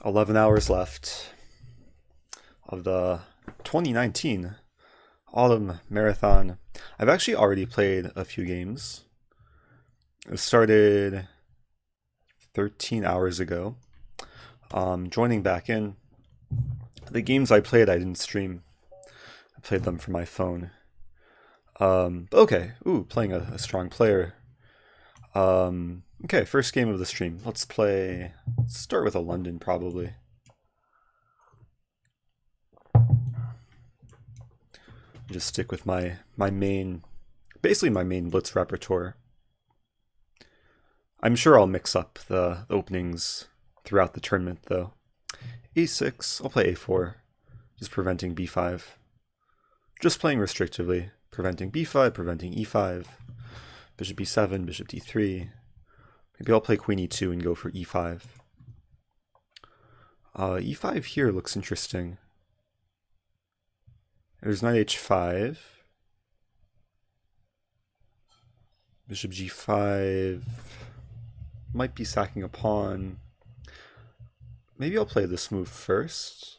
11 hours left of the 2019 Autumn Marathon. I've actually already played a few games. It started 13 hours ago. Joining back in. The games I played, I didn't stream. I played them from my phone. Okay, playing a strong player. Okay, first game of the stream. Let's start with a London, probably. Just stick with my main, basically my main blitz repertoire. I'm sure I'll mix up the openings throughout the tournament, though. A6, I'll play A4, just preventing B5. Just playing restrictively, preventing B5, preventing E5, bishop B7, bishop D3. Maybe I'll play queen E2 and go for E5. E5 here looks interesting. There's knight H5. Bishop G5. Might be sacking a pawn. Maybe I'll play this move first.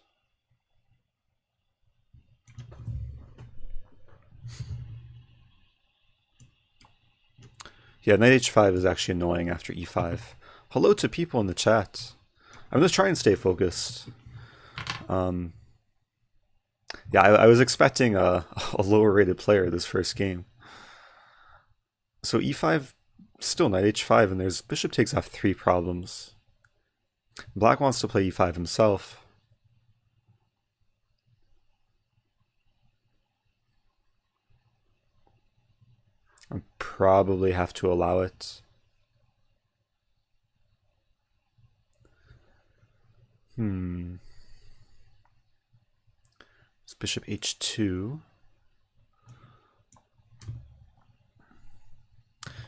Yeah, knight H5 is actually annoying after E5. Hello to people in the chat. I'm going to try and stay focused. Yeah, I was expecting a lower rated player this first game. So E5, still knight H5, and there's bishop takes F3 problems. Black wants to play E5 himself. I probably have to allow it. It's bishop H2.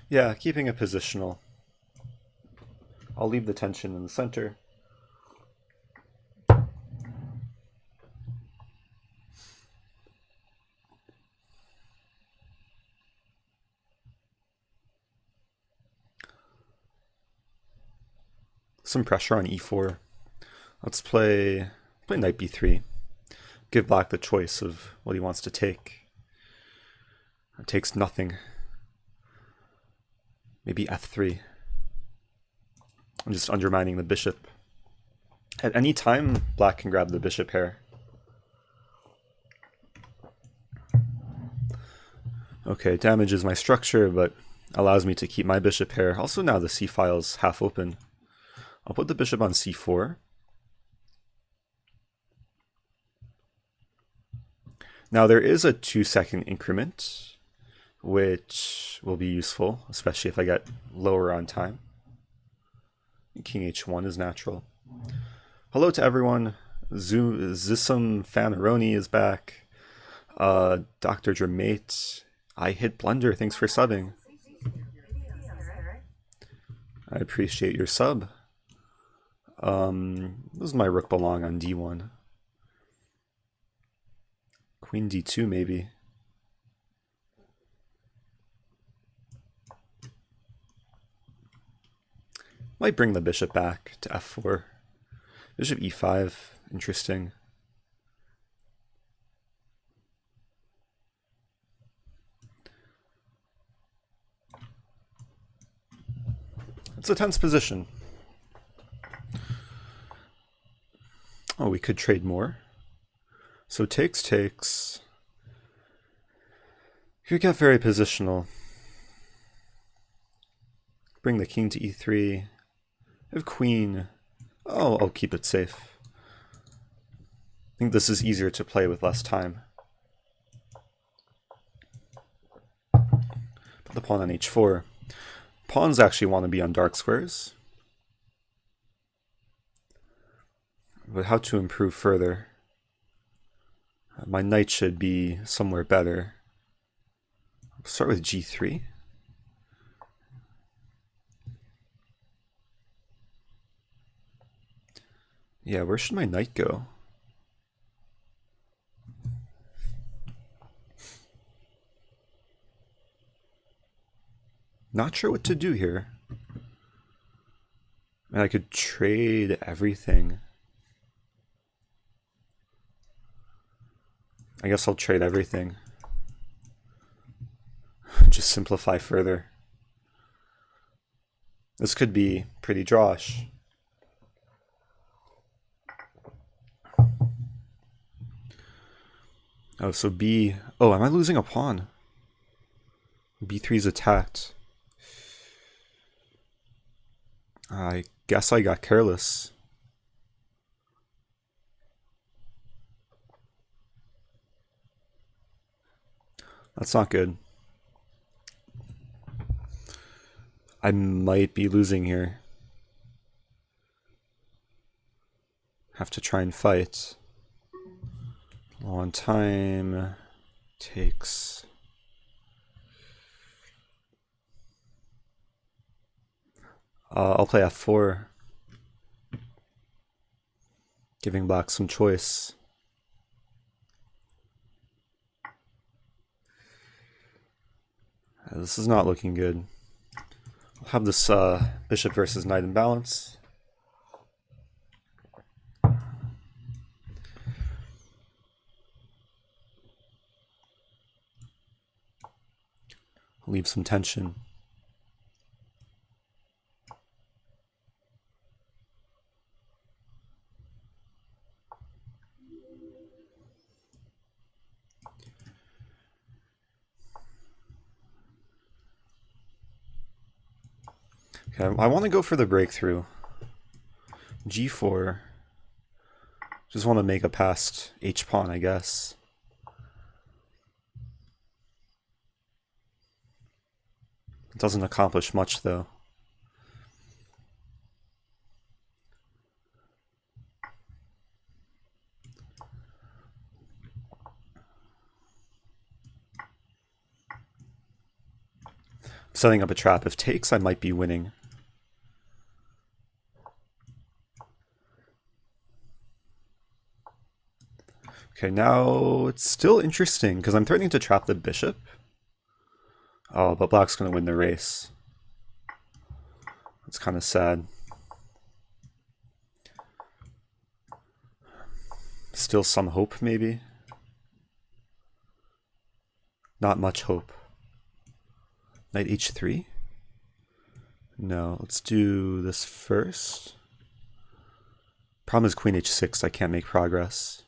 Yeah, keeping it positional. I'll leave the tension in the center. Some pressure on E4. Let's play knight B3. Give Black the choice of what he wants to take. It takes nothing. Maybe F3. I'm just undermining the bishop. At any time, Black can grab the bishop here. Okay, damages my structure, but allows me to keep my bishop here. Also now the C file's half open. I'll put the bishop on C4. Now there is a 2-second increment, which will be useful, especially if I get lower on time. King H1 is natural. Hello to everyone. Zissum Fanaroni is back. Dr. Dramate. I hit blunder. Thanks for subbing. I appreciate your sub. Does my rook belong on D1? Queen D2 maybe. Might bring the bishop back to F4. Bishop E5, interesting. It's a tense position. Oh, we could trade more. So takes. You get very positional. Bring the king to E3. I have queen. Oh, I'll keep it safe. I think this is easier to play with less time. Put the pawn on H4. Pawns actually want to be on dark squares. But how to improve further? My knight should be somewhere better. I'll start with G3. Yeah, where should my knight go? Not sure what to do here. And I could trade everything. I guess I'll trade everything. Just simplify further. This could be pretty drawish. Oh, so B... Oh, am I losing a pawn? B3's attacked. I guess I got careless. That's not good. I might be losing here. Have to try and fight. Long time takes. I'll play f4, giving black some choice. This is not looking good. I'll have this bishop versus knight imbalance. Leave some tension. Okay, I want to go for the breakthrough. G4. Just want to make a past H-pawn, I guess. It doesn't accomplish much, though. Setting up a trap. If takes, I might be winning. Okay, now it's still interesting because I'm threatening to trap the bishop. Oh, but black's going to win the race. It's kind of sad. Still some hope, maybe. Not much hope. Knight h3? No, let's do this first. Problem is queen h6, I can't make progress.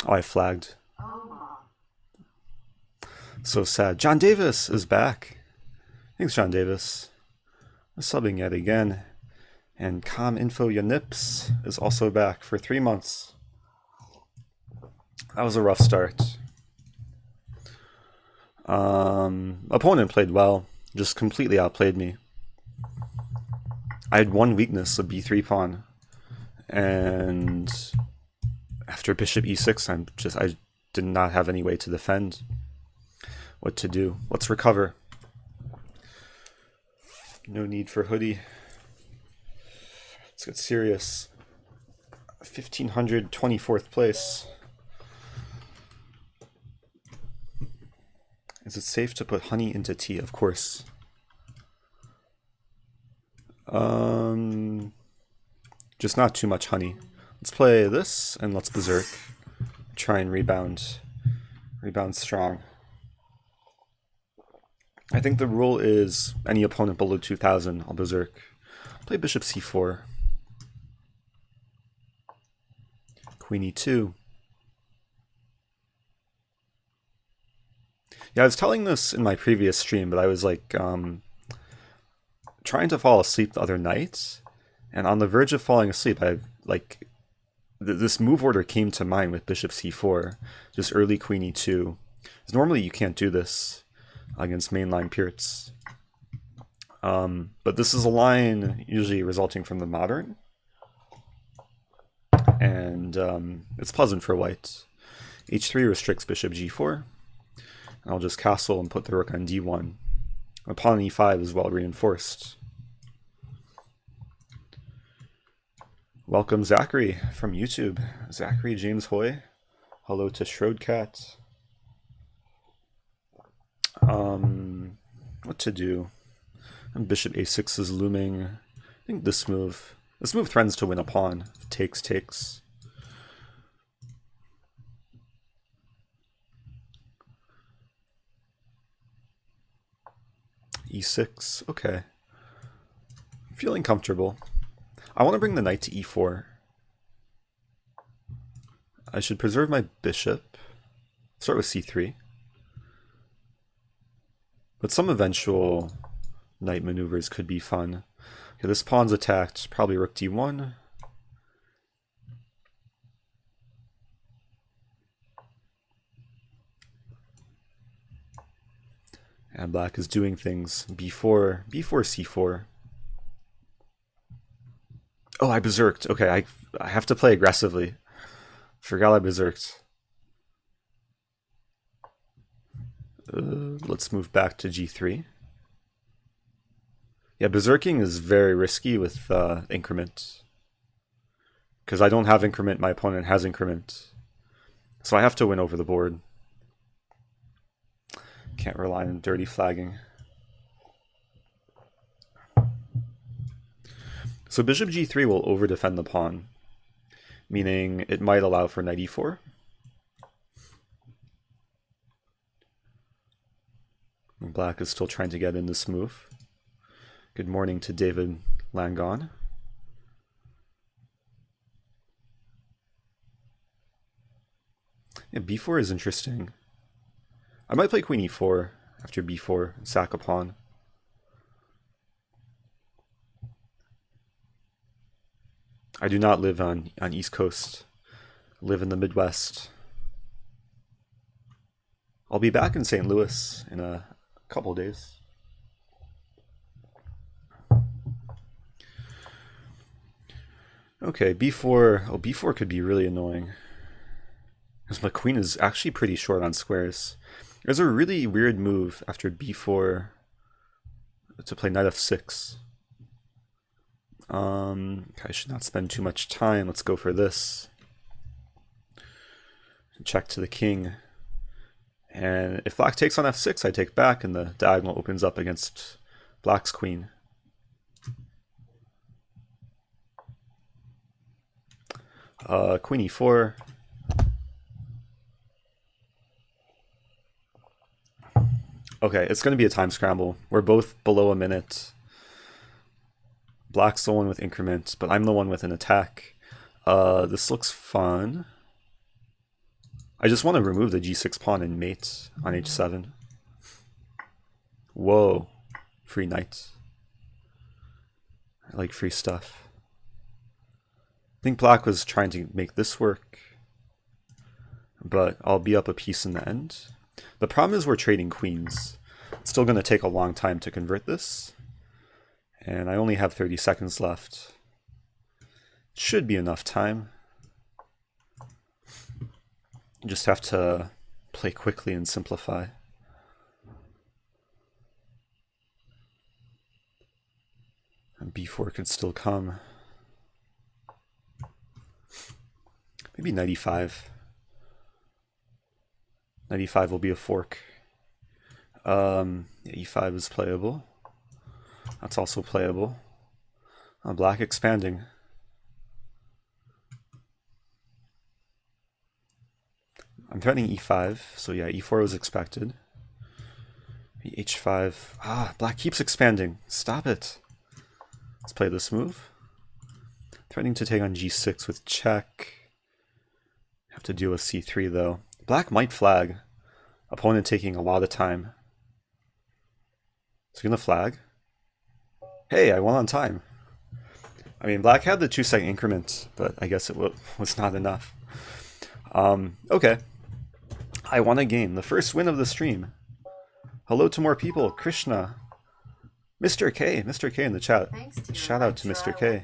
Oh, I flagged. So sad. John Davis is back. Thanks, John Davis. Subbing yet again. And ComInfo Yanips is also back for 3 months. That was a rough start. Opponent played well, just completely outplayed me. I had one weakness, a b3 pawn, and after bishop e6, I did not have any way to defend. What to do? Let's recover. No need for hoodie. Let's get serious. 1524th place. Is it safe to put honey into tea? Of course. Just not too much honey. Let's play this and let's berserk. Try and rebound. Rebound strong. I think the rule is any opponent below 2000, I'll berserk. Play bishop c4. Queen e2. Yeah, I was telling this in my previous stream, but I was like trying to fall asleep the other night, and on the verge of falling asleep, this move order came to mind with bishop c4, just early queen e2. Because normally you can't do this against mainline Pircs. But this is a line usually resulting from the modern, and it's pleasant for white. h3 restricts bishop g4. And I'll just castle and put the rook on d1. The pawn on e5 is well reinforced. Welcome Zachary from YouTube. Zachary James Hoy. Hello to Shroudcat. What to do? Bishop a6 is looming. I think this move threatens to win a pawn. Takes. e6, okay. Feeling comfortable. I want to bring the knight to e4. I should preserve my bishop. Start with c3. But some eventual knight maneuvers could be fun. Okay, this pawn's attacked. Probably rook d1. And black is doing things. b4, c4. Oh, I berserked. Okay, I have to play aggressively. Forgot I berserked. Let's move back to g3. Yeah, berserking is very risky with increment. Because I don't have increment, my opponent has increment. So I have to win over the board. Can't rely on dirty flagging. So bishop g3 will over-defend the pawn, meaning it might allow for knight e4. And black is still trying to get in this move. Good morning to David Langon. Yeah, b4 is interesting. I might play queen e4 after b4, sack a pawn. I do not live on East Coast. I live in the Midwest. I'll be back in St. Louis in a couple days. Okay, b4. Oh, b4 could be really annoying. Because my queen is actually pretty short on squares. There's a really weird move after b4 to play knight f6. I should not spend too much time. Let's go for this. Check to the king. And if black takes on f6, I take back, and the diagonal opens up against black's queen. Queen e4. Okay, it's going to be a time scramble. We're both below a minute. Black's the one with increment, but I'm the one with an attack. This looks fun. I just want to remove the g6 pawn and mate on h7. Whoa. Free knight. I like free stuff. I think black was trying to make this work, but I'll be up a piece in the end. The problem is we're trading queens. It's still going to take a long time to convert this. And I only have 30 seconds left. Should be enough time. Just have to play quickly and simplify. And b4 could still come. Maybe knight e5. Knight e5 will be a fork. Yeah, e5 is playable. That's also playable. Black expanding. I'm threatening e5, so yeah, e4 was expected. h5. Black keeps expanding. Stop it. Let's play this move. Threatening to take on g6 with check. Have to deal with c3 though. Black might flag. Opponent taking a lot of time. Is he gonna flag? Hey, I won on time. I mean, black had the 2-second increment, but I guess it was not enough. Okay. I won a game. The first win of the stream. Hello to more people. Krishna. Mr. K. Mr. K in the chat. Shout out to Mr. K.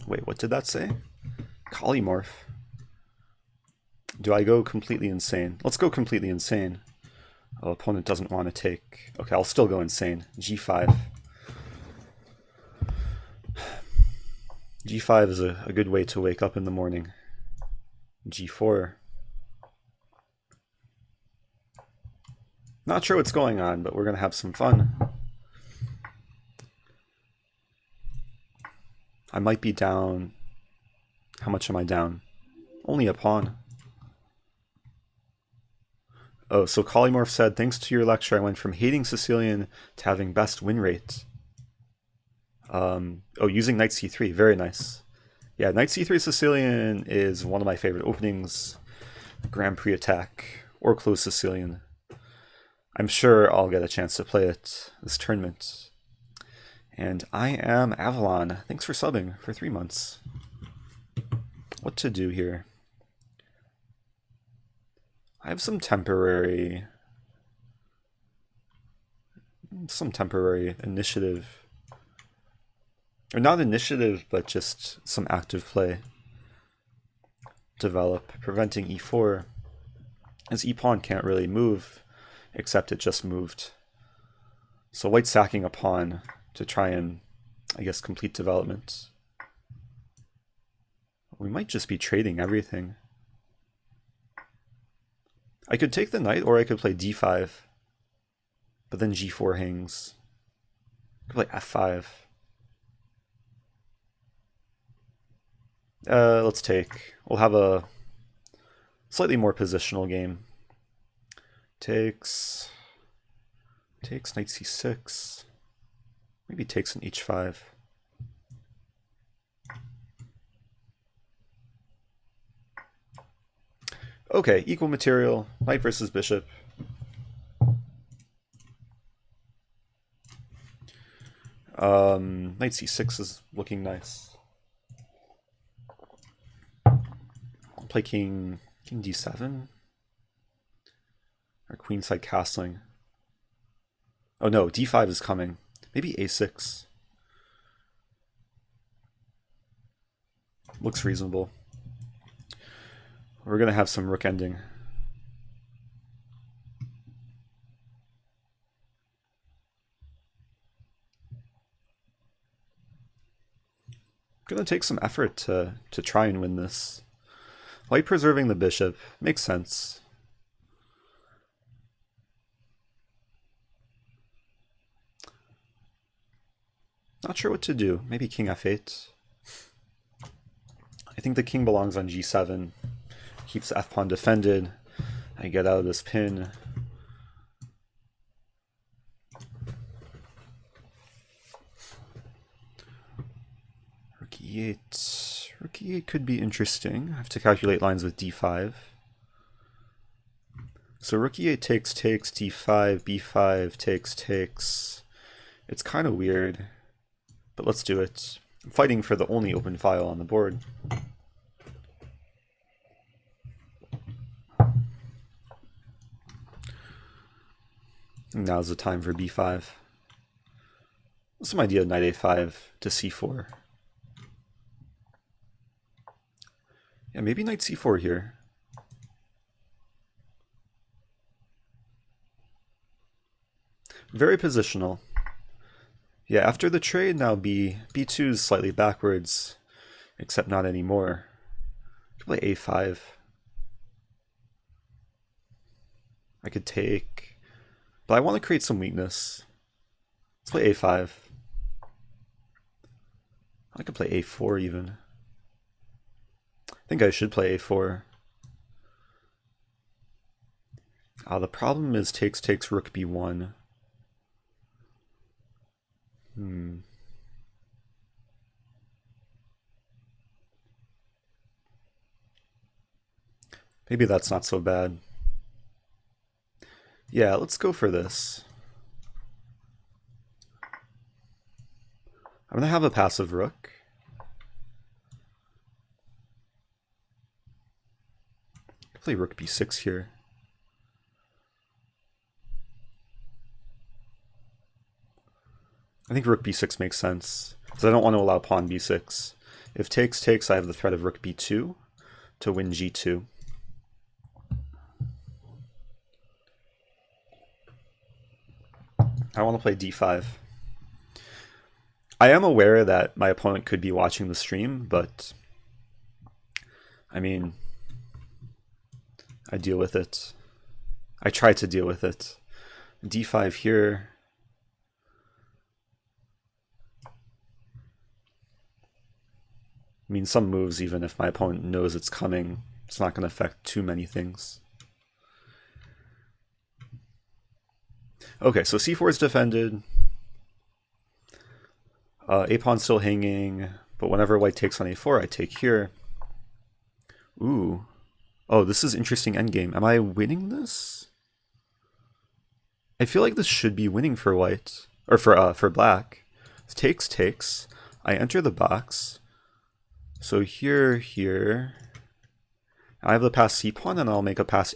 Wait, what did that say? Polymorph. Do I go completely insane? Let's go completely insane. Oh, opponent doesn't want to take. Okay, I'll still go insane. G5. G5 is a good way to wake up in the morning. G4. Not sure what's going on, but we're going to have some fun. I might be down. How much am I down? Only a pawn. Oh, so Polymorph said, thanks to your lecture, I went from hating Sicilian to having best win rate. Oh, using Knight C3, very nice. Yeah, Knight C3 Sicilian is one of my favorite openings. Grand Prix Attack, or Close Sicilian. I'm sure I'll get a chance to play it this tournament. And I am Avalon. Thanks for subbing for 3 months. What to do here? I have some temporary initiative. Or not initiative, but just some active play. Develop, preventing e4. As e-pawn can't really move, except it just moved. So white sacking a pawn to try and, I guess, complete development. We might just be trading everything. I could take the knight, or I could play d5. But then g4 hangs. I could play f5. Let's take. We'll have a slightly more positional game. Takes knight c6. Maybe takes an h5. Okay, equal material, knight versus bishop. Knight c6 is looking nice. I'll play king d7. Or queenside castling. Oh no, d5 is coming. Maybe a6. Looks reasonable. We're going to have some rook ending. Going to take some effort to try and win this. White preserving the bishop makes sense. Not sure what to do. Maybe king f8. I think the king belongs on g7. Keeps the f-pawn defended. I get out of this pin. Rook e8. Rook e8 could be interesting. I have to calculate lines with d5. So rook e8 takes, d5, b5, takes. It's kind of weird, but let's do it. I'm fighting for the only open file on the board. Now's the time for b5. Some idea of knight a5 to c4. Yeah, maybe knight c4 here. Very positional. Yeah, after the trade now b2 is slightly backwards, except not anymore. I could play a5. I could take... But I want to create some weakness. Let's play a5. I could play a4 even. I think I should play a4. The problem is takes rook b1. Maybe that's not so bad. Yeah, let's go for this. I'm gonna have a passive rook. Play rook b6 here. I think rook b6 makes sense, because I don't want to allow pawn b6. If takes, I have the threat of rook b2 to win g2. I want to play d5. I am aware that my opponent could be watching the stream, but I mean, I deal with it. I try to deal with it. d5 here. I mean, some moves, even if my opponent knows it's coming, it's not going to affect too many things. Okay, so c4 is defended. A pawn still hanging, but whenever white takes on a4, I take here. Ooh. Oh, this is interesting endgame. Am I winning this? I feel like this should be winning for white, or for black. Takes. I enter the box. So here. I have the pass c pawn, and I'll make a pass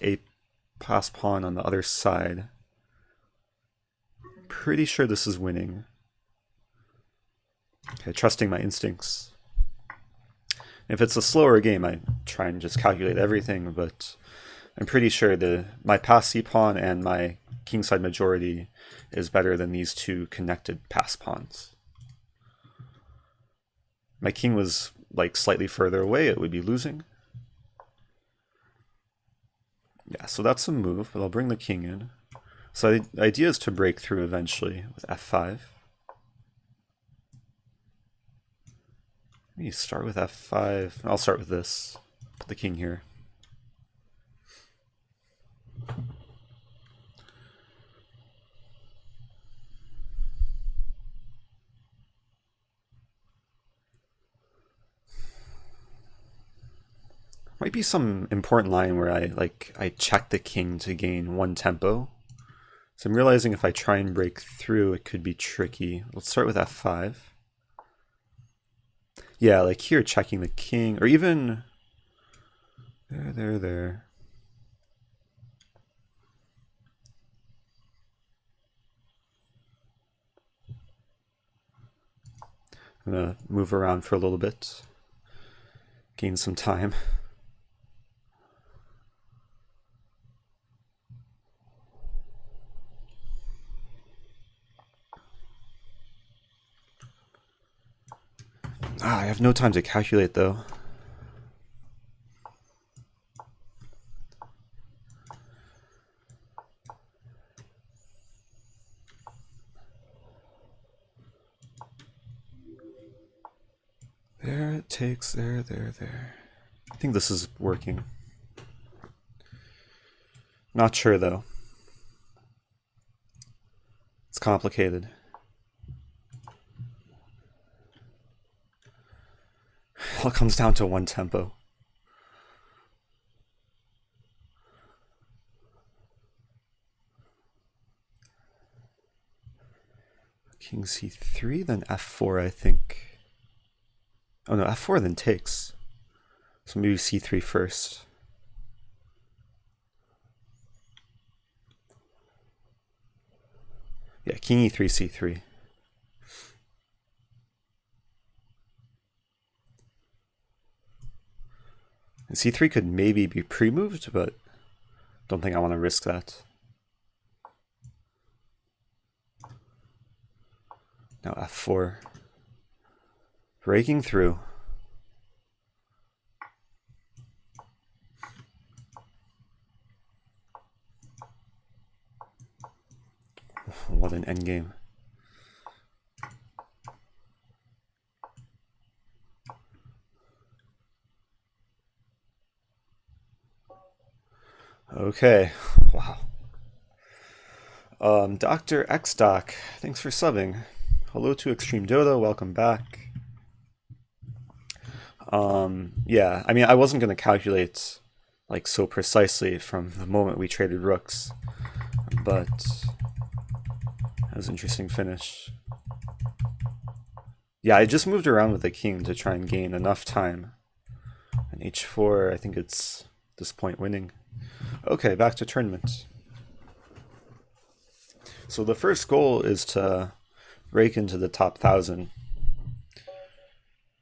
pawn on the other side. Pretty sure this is winning. Okay, trusting my instincts. If it's a slower game, I try and just calculate everything, but I'm pretty sure my pass c pawn and my kingside majority is better than these two connected pass pawns. My king was like slightly further away, it would be losing. Yeah, so that's a move, but I'll bring the king in. So the idea is to break through eventually with f5. Maybe start with f5. I'll start with this. Put the king here. Might be some important line where I check the king to gain one tempo. So I'm realizing if I try and break through, it could be tricky. Let's start with f5. Yeah, like here, checking the king, or even there. I'm gonna move around for a little bit, gain some time. I have no time to calculate though. There it takes, there. I think this is working. Not sure though. It's complicated. It all comes down to one tempo. King c3, then f4, I think. Oh no, f4 then takes. So maybe c3 first. Yeah, king e3, c3. And c3 could maybe be pre-moved, but don't think I want to risk that. Now f4. Breaking through. What an endgame. Okay, wow. Dr. Xdoc, thanks for subbing. Hello to Extreme Dota, welcome back. Yeah, I mean, I wasn't going to calculate like so precisely from the moment we traded rooks, but that was an interesting finish. Yeah, I just moved around with the king to try and gain enough time. And h4, I think it's this point winning. Okay, back to tournament. So the first goal is to break into the top 1,000.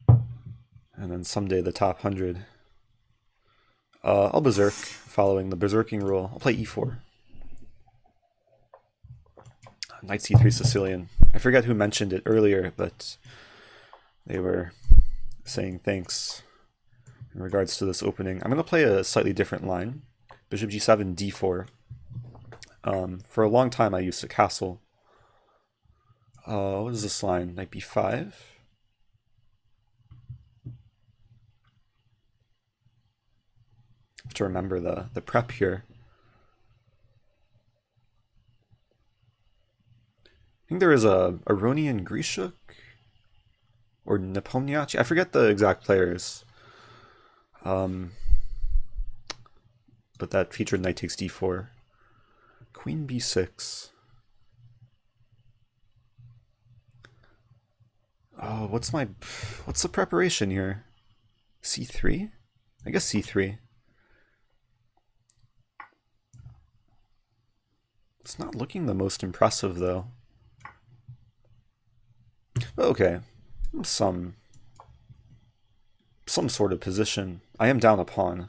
And then someday the top 100. I'll berserk, following the berserking rule. I'll play e4. Knight c3 Sicilian. I forget who mentioned it earlier, but they were saying thanks in regards to this opening. I'm going to play a slightly different line. Bishop g7, d4. For a long time I used to castle. What is this line? Knight b5? Have to remember the prep here. I think there is a Aronian Grishuk or Nepomniachtchi. I forget the exact players. But that featured knight takes d4. Queen b6. Oh, what's the preparation here? c3? I guess c3. It's not looking the most impressive though. Okay, some sort of position. I am down a pawn.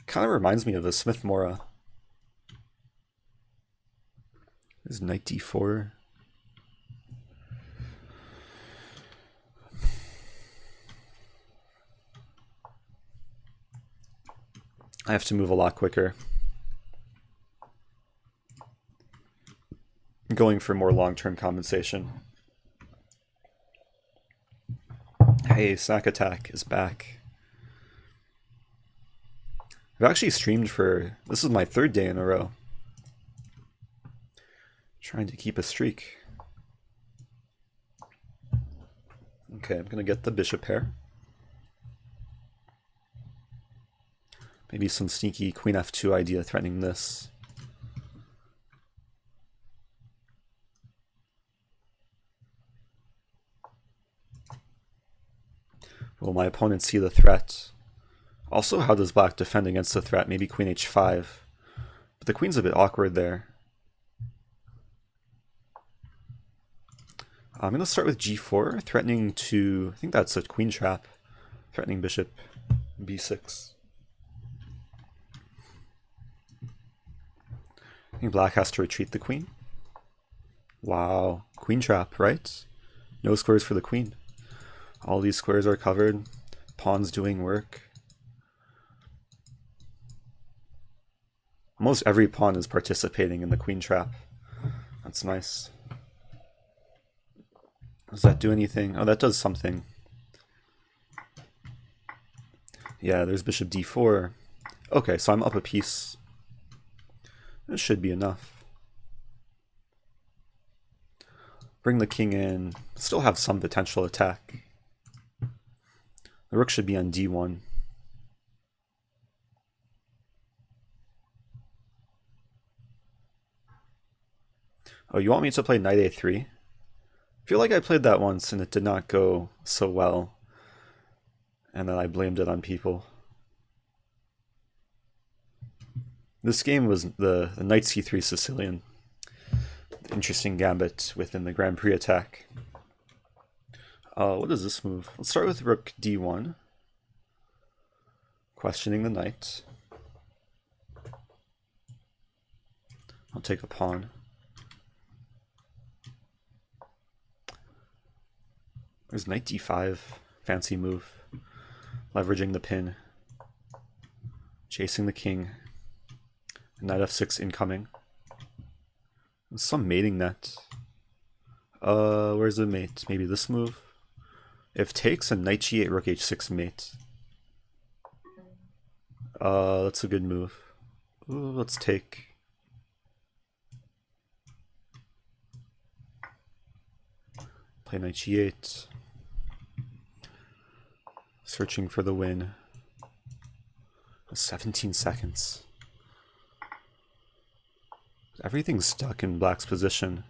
Kind of reminds me of a Smith Morra. There's knight d4. I have to move a lot quicker. I'm going for more long-term compensation. Hey, Sack Attack is back. I've actually streamed this is my 3rd day in a row. Trying to keep a streak. Okay, I'm gonna get the bishop pair. Maybe some sneaky queen f2 idea threatening this. Will my opponent see the threat? Also, how does black defend against the threat? Maybe queen h5. But the queen's a bit awkward there. I'm going to start with g4, threatening to... I think that's a queen trap. Threatening bishop b6. I think black has to retreat the queen. Wow. Queen trap, right? No squares for the queen. All these squares are covered. Pawn's doing work. Almost every pawn is participating in the queen trap. That's nice. Does that do anything? Oh, that does something. Yeah, there's bishop d4. Okay, so I'm up a piece. This should be enough. Bring the king in. Still have some potential attack. The rook should be on d1. Oh, you want me to play knight a3? I feel like I played that once and it did not go so well. And then I blamed it on people. This game was the knight c3 Sicilian. Interesting gambit within the Grand Prix attack. What is this move? Let's start with rook d1. Questioning the knight. I'll take a pawn. There's knight d5. Fancy move. Leveraging the pin. Chasing the king. Knight f6 incoming. Some mating net. Where's the mate? Maybe this move? If takes, a knight g8, rook h6 mate. That's a good move. Ooh, let's take. Play knight g8. Searching for the win. 17 seconds. Everything's stuck in black's position.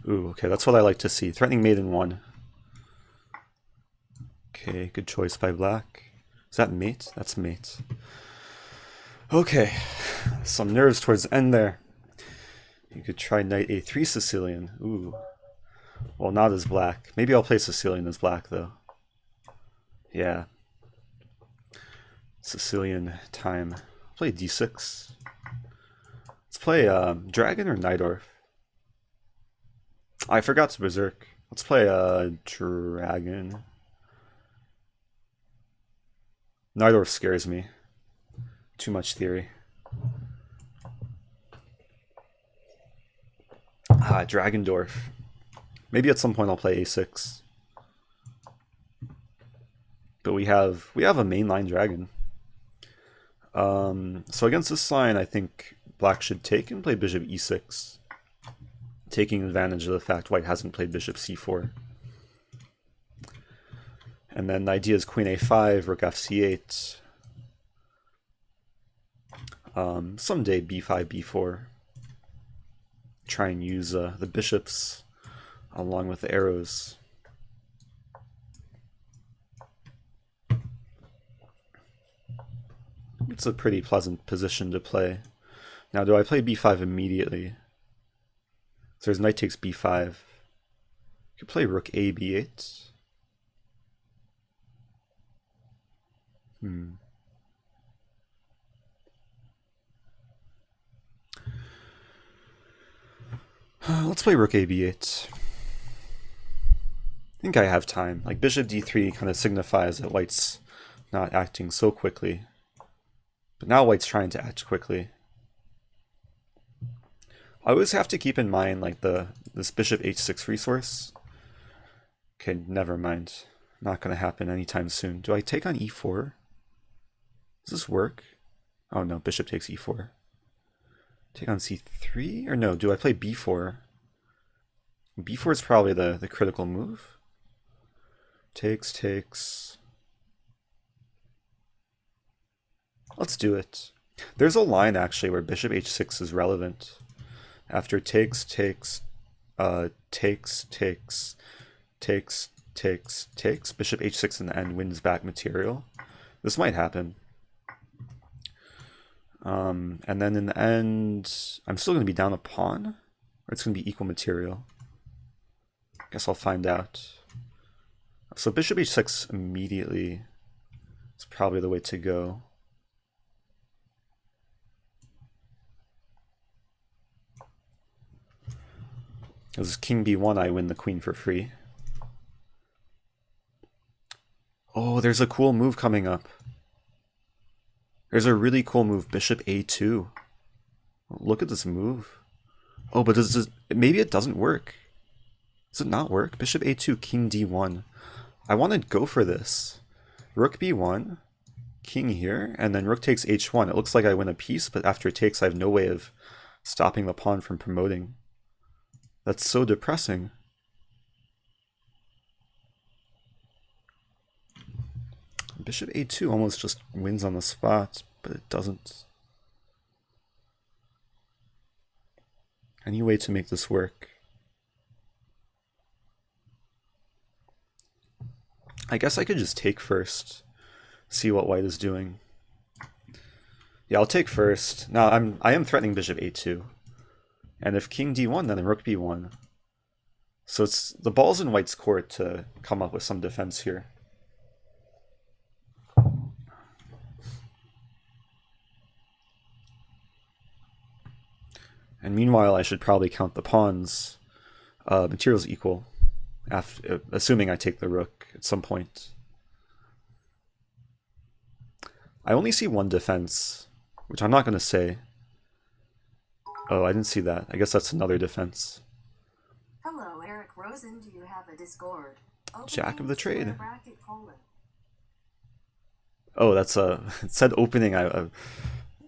Ooh, okay, that's what I like to see. Threatening mate in 1. Okay, good choice by black. Is that mate? That's mate. Okay, some nerves towards the end there. You could try knight a3 Sicilian. Ooh. Well, not as black. Maybe I'll play Sicilian as black, though. Yeah. Sicilian time. Play d6. Let's play Dragon or Najdorf. I forgot to Berserk. Let's play Dragon. Najdorf scares me. Too much theory. Ah, Dragendorf. Maybe at some point I'll play a6. But we have a mainline dragon. So against this line, I think black should take and play bishop e6, taking advantage of the fact white hasn't played bishop c4. And then the idea is queen a5, rook f c8. Someday b5, b4. Try and use the bishops along with the arrows. It's a pretty pleasant position to play. Now, do I play b5 immediately? So there's knight takes b5. I could play rook a b8. Let's play rook a b8. I think I have time. Like bishop d3 kind of signifies that white's not acting so quickly. But now white's trying to act quickly. I always have to keep in mind like this bishop h6 resource. Okay, never mind. Not going to happen anytime soon. Do I take on e4? Does this work? Oh no, bishop takes e4. Take on c3? Or no, do I play b4? b4 is probably the critical move. Takes. Let's do it. There's a line actually where bishop h6 is relevant. After takes, bishop h6 in the end wins back material. This might happen. And then in the end, I'm still going to be down a pawn, or it's going to be equal material. Guess I'll find out. So bishop h6 immediately is probably the way to go. Because king b1, I win the queen for free. Oh, there's a cool move coming up. There's a really cool move, bishop a2. Look at this move. Oh, but maybe it doesn't work. Does it not work? Bishop a2, king d1. I want to go for this. Rook b1, king here, and then rook takes h1. It looks like I win a piece, but after it takes, I have no way of stopping the pawn from promoting. That's so depressing. Bishop a2 almost just wins on the spot, but it doesn't. Any way to make this work? I guess I could just take first, see what white is doing. Yeah, I'll take first. Now I am threatening bishop a2. And if king d1, then rook b1. So the ball's in white's court to come up with some defense here. And meanwhile, I should probably count the pawns. Materials equal, assuming I take the rook at some point. I only see one defense, which I'm not going to say. Oh, I didn't see that. I guess that's another defense. Hello, Eric Rosen. Do you have a Discord? Jack of the trade. Bracket, oh, that's a... It said opening. I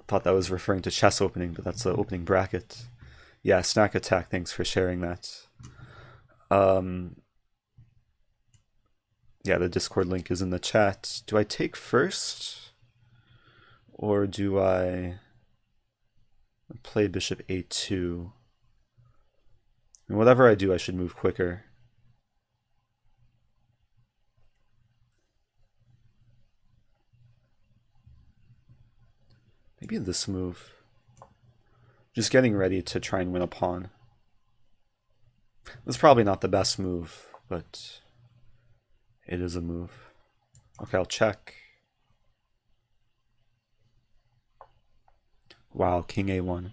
thought that was referring to chess opening, but that's an opening bracket. Yeah, Snack Attack, thanks for sharing that. Yeah, the Discord link is in the chat. Do I take first? Or do I play bishop a2? And whatever I do, I should move quicker. Maybe this move. Just getting ready to try and win a pawn. That's probably not the best move, but it is a move. Okay, I'll check. Wow, king a1.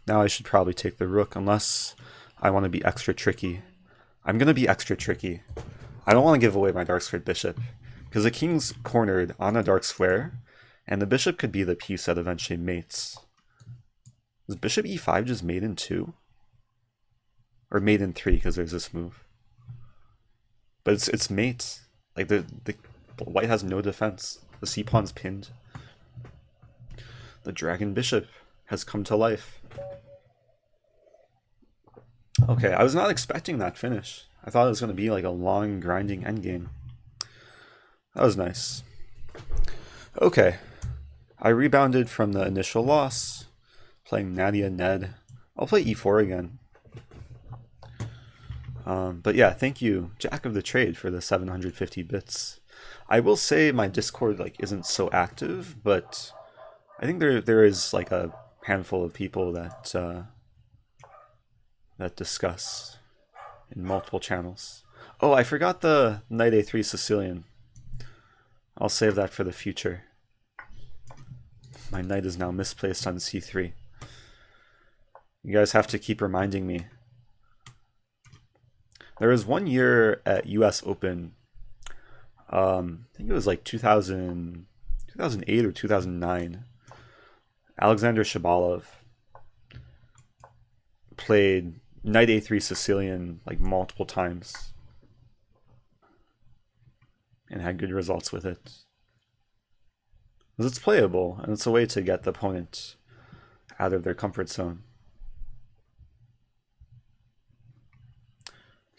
Now I should probably take the rook, unless I want to be extra tricky. I'm going to be extra tricky. I don't want to give away my dark squared bishop, because the king's cornered on a dark square, and the bishop could be the piece that eventually mates. Is bishop e5 just mate in 2? Or mate in 3, because there's this move. But it's mate. Like, the white has no defense. The c-pawn's pinned. The dragon bishop has come to life. Okay, I was not expecting that finish. I thought it was going to be like a long, grinding endgame. That was nice. Okay, I rebounded from the initial loss, playing Nadia Ned. I'll play e4 again. But yeah, thank you, Jack of the Trade, for the 750 bits. I will say my Discord isn't so active, but I think there is like a handful of people that that discuss in multiple channels. Oh, I forgot the knight a3 Sicilian. I'll save that for the future. My knight is now misplaced on c3. You guys have to keep reminding me. There was one year at US Open, I think it was like 2008 or 2009, Alexander Shabalov played knight a3 Sicilian like multiple times and had good results with it. Because it's playable, and it's a way to get the opponent out of their comfort zone.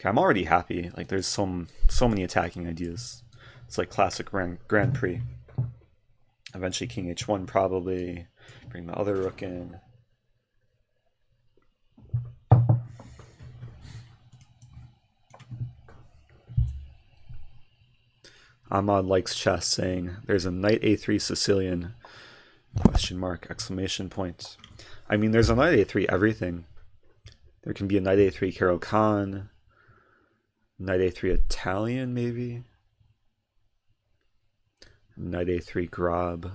Okay, I'm already happy. Like, there's so many attacking ideas. It's like classic Grand Prix. Eventually king h1 probably. Bring the other rook in. Ahmad likes chess, saying there's a knight a3 Sicilian ? Exclamation point. I mean, there's a knight a3 everything. There can be a knight a3 Caro Kann, knight a3 Italian maybe, knight a3 Grab.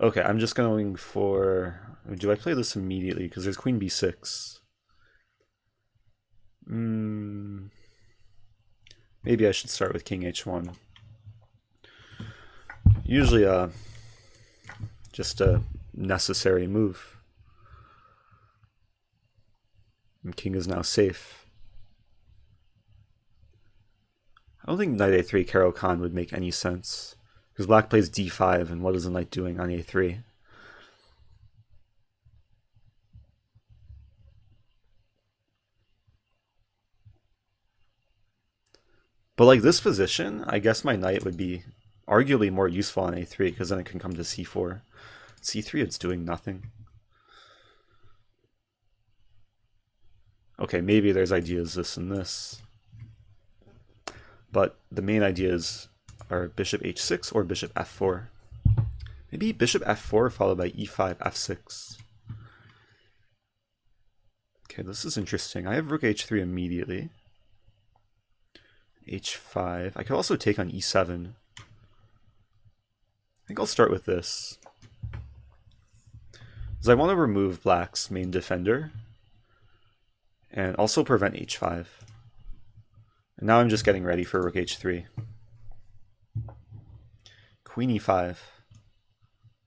Okay, I'm just going for... Do I play this immediately? Because there's queen b6. Maybe I should start with king h1. Usually just a necessary move. And king is now safe. I don't think knight a3 Caro Kann would make any sense, because black plays d5, and what is the knight doing on a3? But like this position, I guess my knight would be arguably more useful on a3, because then it can come to c4. c3, it's doing nothing. Okay, maybe there's ideas this and this. But the main ideas are bishop h6 or bishop f4. Maybe bishop f4 followed by e5, f6. Okay, this is interesting. I have rook h3 immediately. h5. I could also take on e7. I think I'll start with this, because I want to remove black's main defender and also prevent h5. And now I'm just getting ready for rook h3. Queen e5.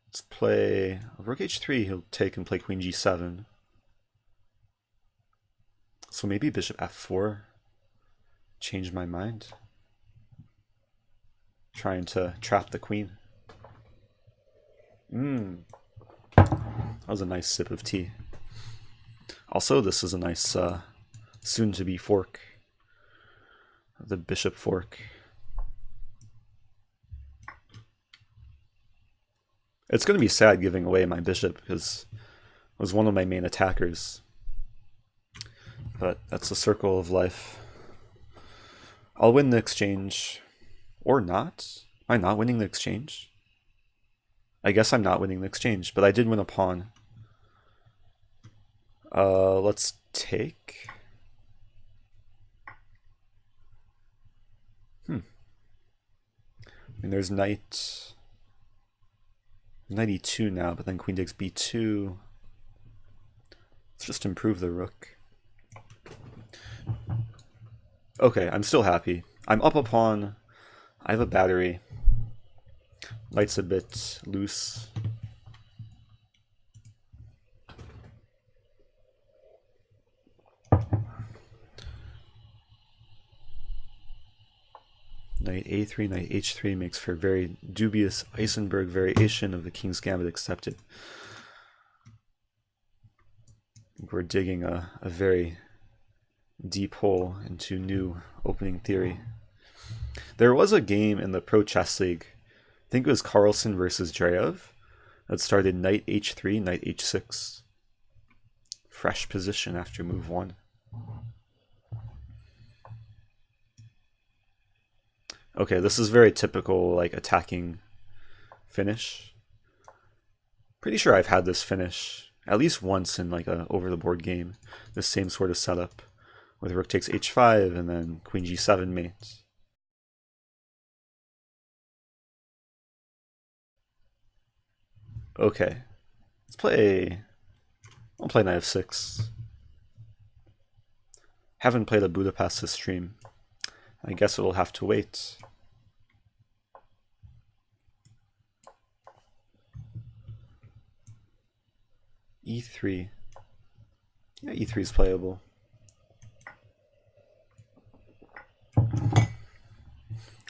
Let's play rook h3. He'll take and play queen g7. So maybe bishop f4. Change my mind. Trying to trap the queen. That was a nice sip of tea. Also, this is a nice soon-to-be fork. The bishop fork. It's going to be sad giving away my bishop, because it was one of my main attackers. But that's the circle of life. I'll win the exchange. Or not? Am I not winning the exchange? I guess I'm not winning the exchange, but I did win a pawn. Let's take. I mean, there's knight e2 now, but then queen takes b2. Let's just improve the rook. Okay, I'm still happy. I'm up a pawn. I have a battery. Light's a bit loose. Knight a3, knight h3 makes for a very dubious Eisenberg variation of the King's Gambit accepted. I think we're digging a very deep hole into new opening theory. There was a game in the Pro Chess League, I think it was Carlsen versus Dreyev, that started knight h3, knight h6. Fresh position after move 1. Okay, this is very typical, like, attacking finish. Pretty sure I've had this finish at least once in like a over-the-board game. This same sort of setup, with rook takes h5 and then queen g7 mates. Okay, I'll play Nf6. Haven't played a Budapest this stream. I guess it'll have to wait. E3. Yeah, E3 is playable. I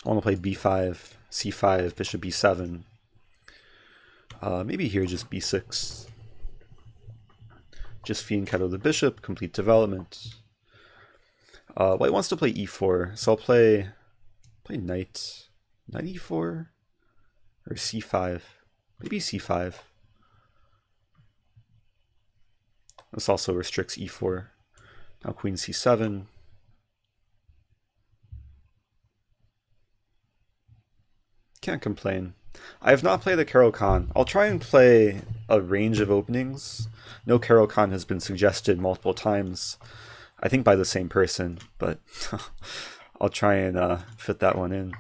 want to play B5, C5, bishop B7. Maybe here just B6. Just fianchetto the bishop, complete development. White wants to play E4, so I'll play knight E4 or C5. Maybe C5. This also restricts E4. Now queen C7. Can't complain. I have not played a Caro Kann. I'll try and play a range of openings. No Caro Kann has been suggested multiple times, I think by the same person, but I'll try and fit that one in.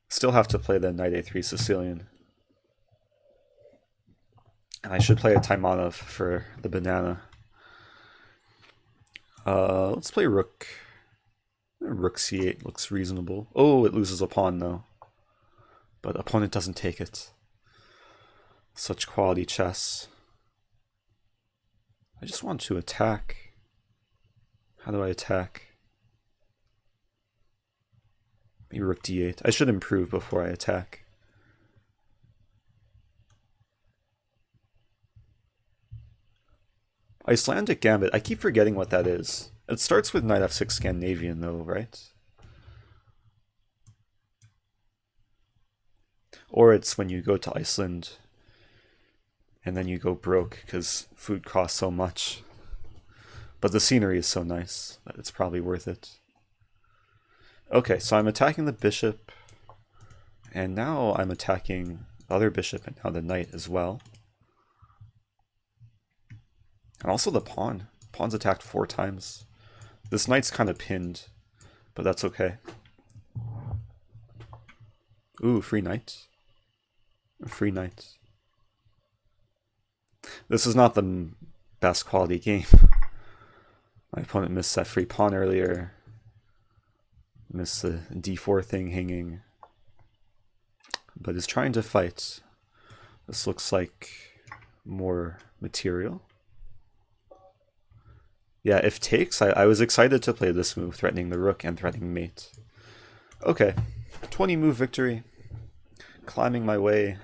Still have to play the knight a3 Sicilian. And I should play a Taimanov for the banana. Let's play rook. Rook c8 looks reasonable. Oh, it loses a pawn though. But opponent doesn't take it. Such quality chess. I just want to attack. How do I attack? Maybe rook d8. I should improve before I attack. Icelandic Gambit. I keep forgetting what that is. It starts with Nf6 Scandinavian though, right? Or it's when you go to Iceland and then you go broke because food costs so much. But the scenery is so nice that it's probably worth it. Okay, so I'm attacking the bishop. And now I'm attacking the other bishop and now the knight as well. And also the pawn. Pawn's attacked 4 times. This knight's kind of pinned, but that's okay. Ooh, free knight. Free knight. This is not the best quality game. My opponent missed that free pawn earlier. Missed the d4 thing hanging. But is trying to fight. This looks like more material. Yeah, if takes, I was excited to play this move, threatening the rook and threatening mate. Okay, 20 move victory. Climbing my way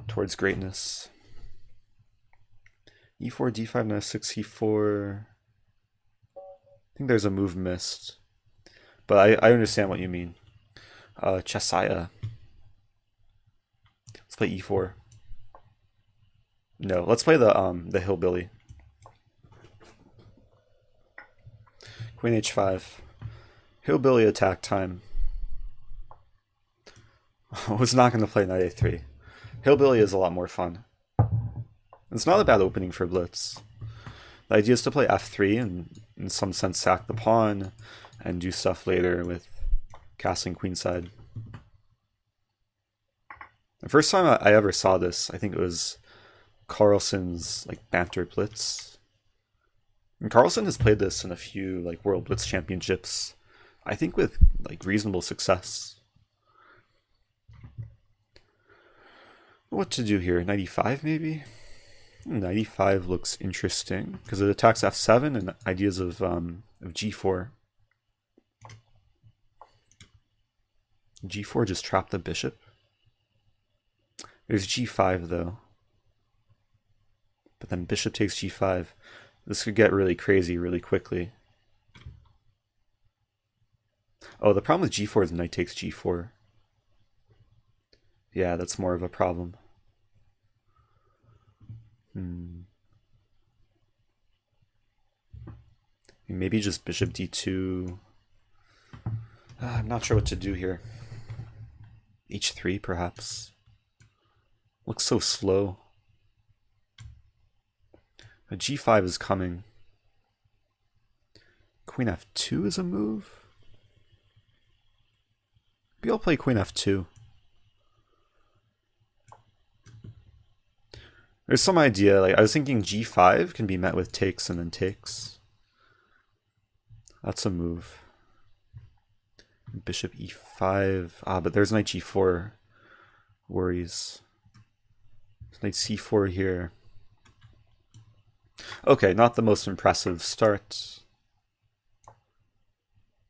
towards greatness. E4, D5, Nf6, E4. I think there's a move missed. But I understand what you mean. Chesaya. Let's play E4. No, let's play the Hillbilly. Queen H5. Hillbilly attack time. I was not going to play knight A3. Hillbilly is a lot more fun. It's not a bad opening for blitz. The idea is to play F3 and in some sense sack the pawn and do stuff later with castling queenside. The first time I ever saw this, I think it was Carlsen's like banter blitz. And Carlsen has played this in a few like World Blitz Championships, I think with like reasonable success. What to do here? 95 maybe? 95 looks interesting because it attacks f7 and ideas of g4. G4 just trapped the bishop. There's g5 though. But then bishop takes g5. This could get really crazy really quickly. Oh, the problem with g4 is knight takes g4. Yeah, that's more of a problem. Maybe just bishop d2. I'm not sure what to do here. h3 perhaps. Looks so slow. A g5 is coming. Queen f2 is a move. Maybe I'll play queen f2. There's some idea, like I was thinking g5 can be met with takes and then takes. That's a move. Bishop e5. But there's knight g4 worries. Knight c4 here. Okay, not the most impressive start.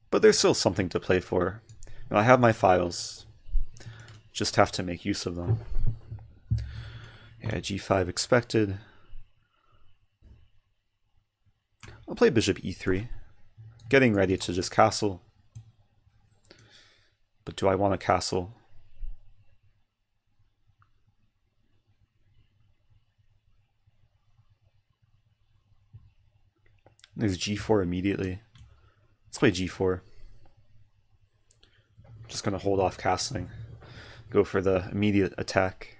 But there's still something to play for. And I have my files. Just have to make use of them. Yeah, g5 expected. I'll play bishop e3. Getting ready to just castle. But do I want a castle? There's g4 immediately. Let's play g4. Just gonna hold off castling. Go for the immediate attack.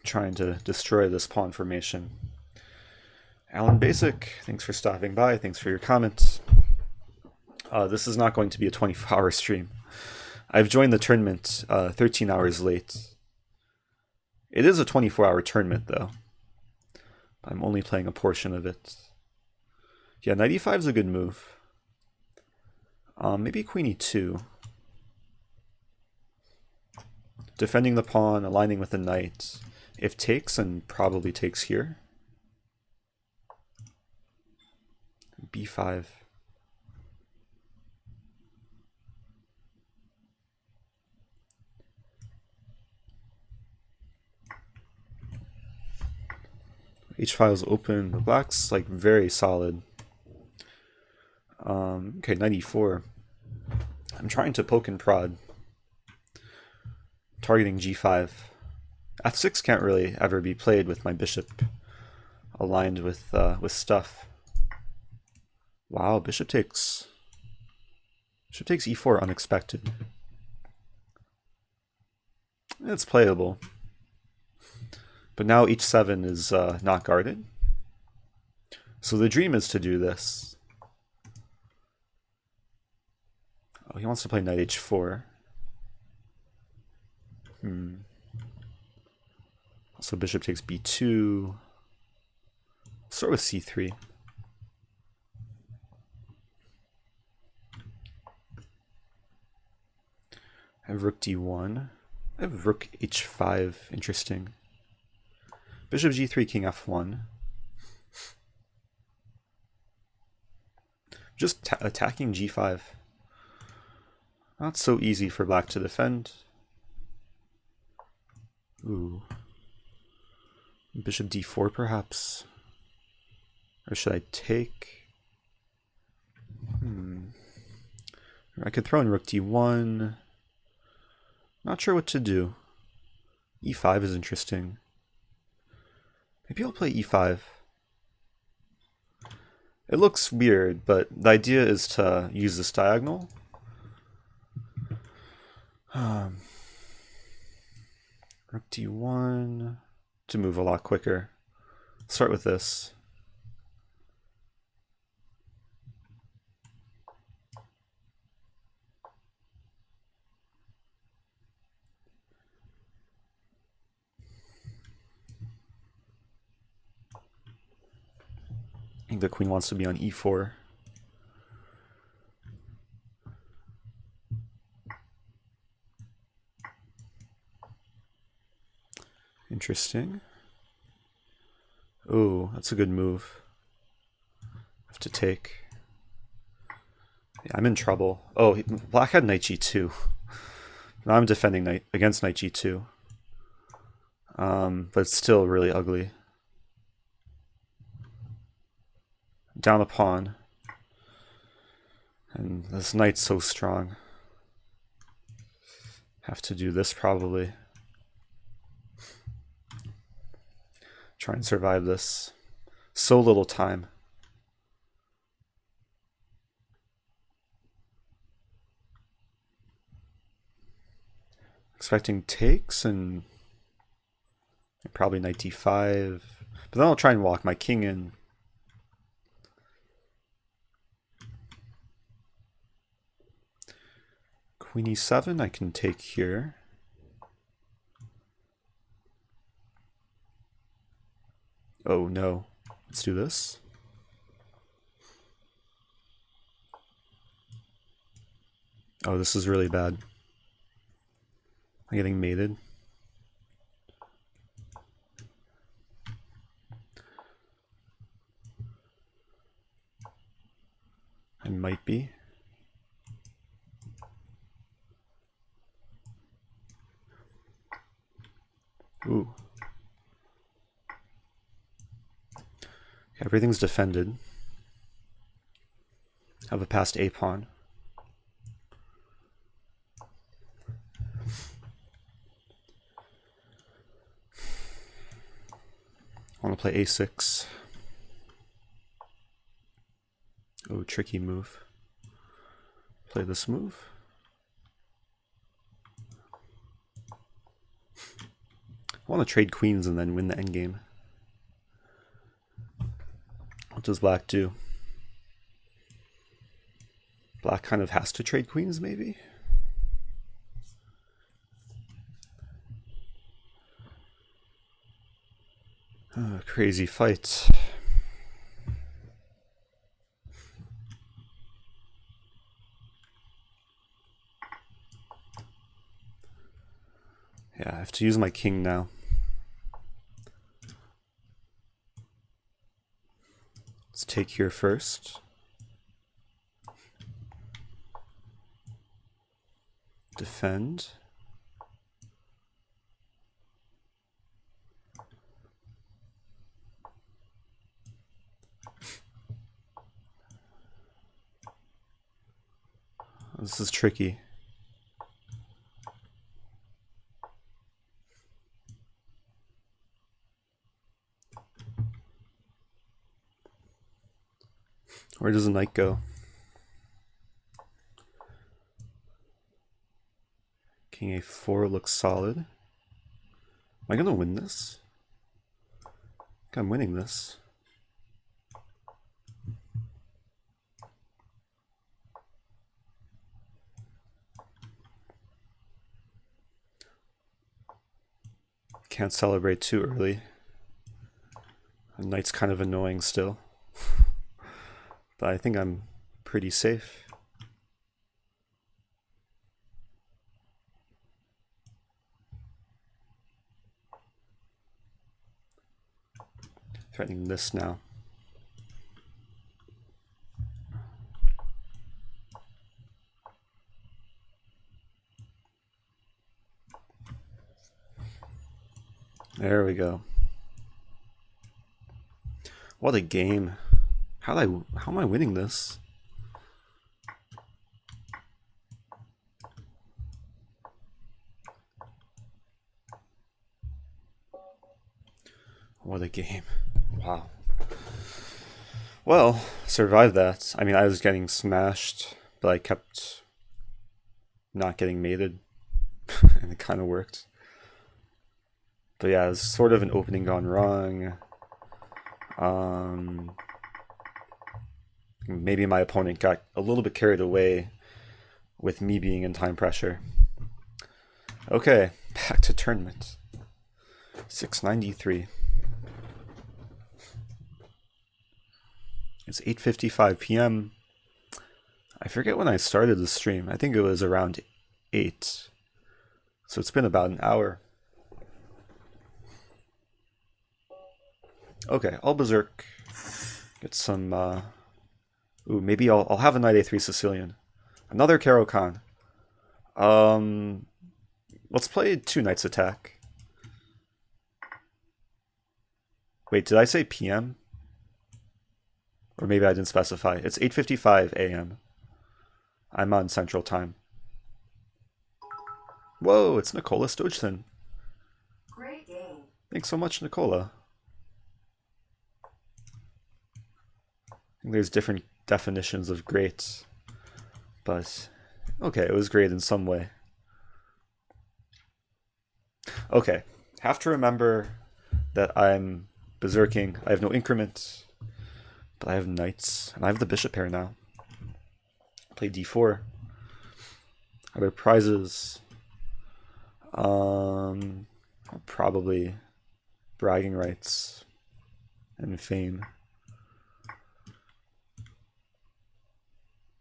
Trying to destroy this pawn formation. Alan Basic, thanks for stopping by. Thanks for your comments. This is not going to be a 24-hour stream. I've joined the tournament 13 hours late. It is a 24-hour tournament, though. I'm only playing a portion of it. Yeah, knight e5 is a good move. Maybe queen e2. Defending the pawn, aligning with the knight. If takes, and probably takes here. b5. H-file is open. The black's like very solid. Okay, knight e4. I'm trying to poke and prod. Targeting g5. f6 can't really ever be played with my bishop aligned with stuff. Wow, bishop takes e4 unexpected. It's playable. But now h7 is not guarded. So the dream is to do this. Oh, he wants to play knight h4. Also bishop takes b2. Start with c3. I have rook d1. I have rook h5. Interesting. Bishop g3, king f1. Just attacking g5. Not so easy for black to defend. Ooh. Bishop d4 perhaps? Or should I take? I could throw in rook d1. Not sure what to do. e5 is interesting. Maybe I'll play e5. It looks weird, but the idea is to use this diagonal. Rook d1 to move a lot quicker. Start with this. think the queen wants to be on e4. Interesting. Oh, that's a good move. Have to take. Yeah, I'm in trouble. Oh, black had knight g2. Now I'm defending knight against knight g2. But it's still really ugly. Down a pawn. And this knight's so strong. Have to do this probably. Try and survive this. So little time. Expecting takes and probably knight d5. But then I'll try and walk my king in. Queen e7 I can take here. Oh no. Let's do this. Oh, this is really bad. I'm getting mated. I might be. Ooh. Everything's defended. Have a passed a pawn. I want to play a6. Oh, tricky move. Play this move. I want to trade queens and then win the endgame. What does black do? Black kind of has to trade queens, maybe? Oh, crazy fight. Yeah, I have to use my king now. Let's take here first. Defend. This is tricky. Where does the knight go? King a4 looks solid. Am I gonna win this? I think I'm winning this. Can't celebrate too early. The knight's kind of annoying still. But I think I'm pretty safe. Threatening this now. There we go. What a game. How am I winning this? What a game. Wow. Well, survived that. I mean, I was getting smashed, but I kept not getting mated. And it kind of worked. But yeah, it was sort of an opening gone wrong. Maybe my opponent got a little bit carried away with me being in time pressure. Okay, back to tournament. 693. It's 8:55 p.m. I forget when I started the stream. I think it was around 8. So it's been about an hour. Okay, I'll berserk. Get some, ooh, maybe I'll have a knight a3 Sicilian. Another Caro Kann. Let's play 2 knights attack. Wait, did I say PM? Or maybe I didn't specify. It's 8:55 a.m. I'm on Central Time. Whoa, it's Nicola Stojcin. Great game. Thanks so much, Nicola. I think there's different definitions of great, but okay, it was great in some way. Okay, have to remember that I'm berserking. I have no increment, but I have knights, and I have the bishop pair now. Play d4. Other prizes. Probably bragging rights and fame.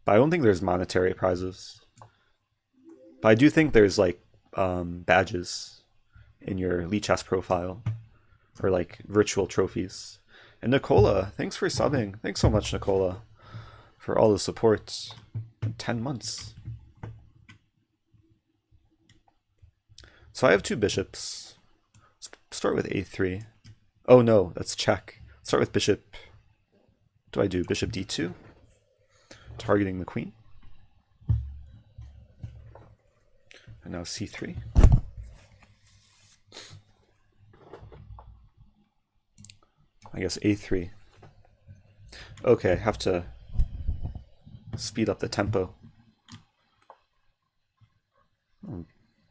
But I don't think there's monetary prizes. But I do think there's like badges in your Lichess profile, or like virtual trophies. And Nicola, thanks for subbing. Thanks so much, Nicola, for all the support. 10 months. So I have 2 bishops. Let's start with a3. Oh no, that's check. Start with bishop. What do I do? Bishop d2? Targeting the queen. And now c3. I guess a3. Okay, have to speed up the tempo.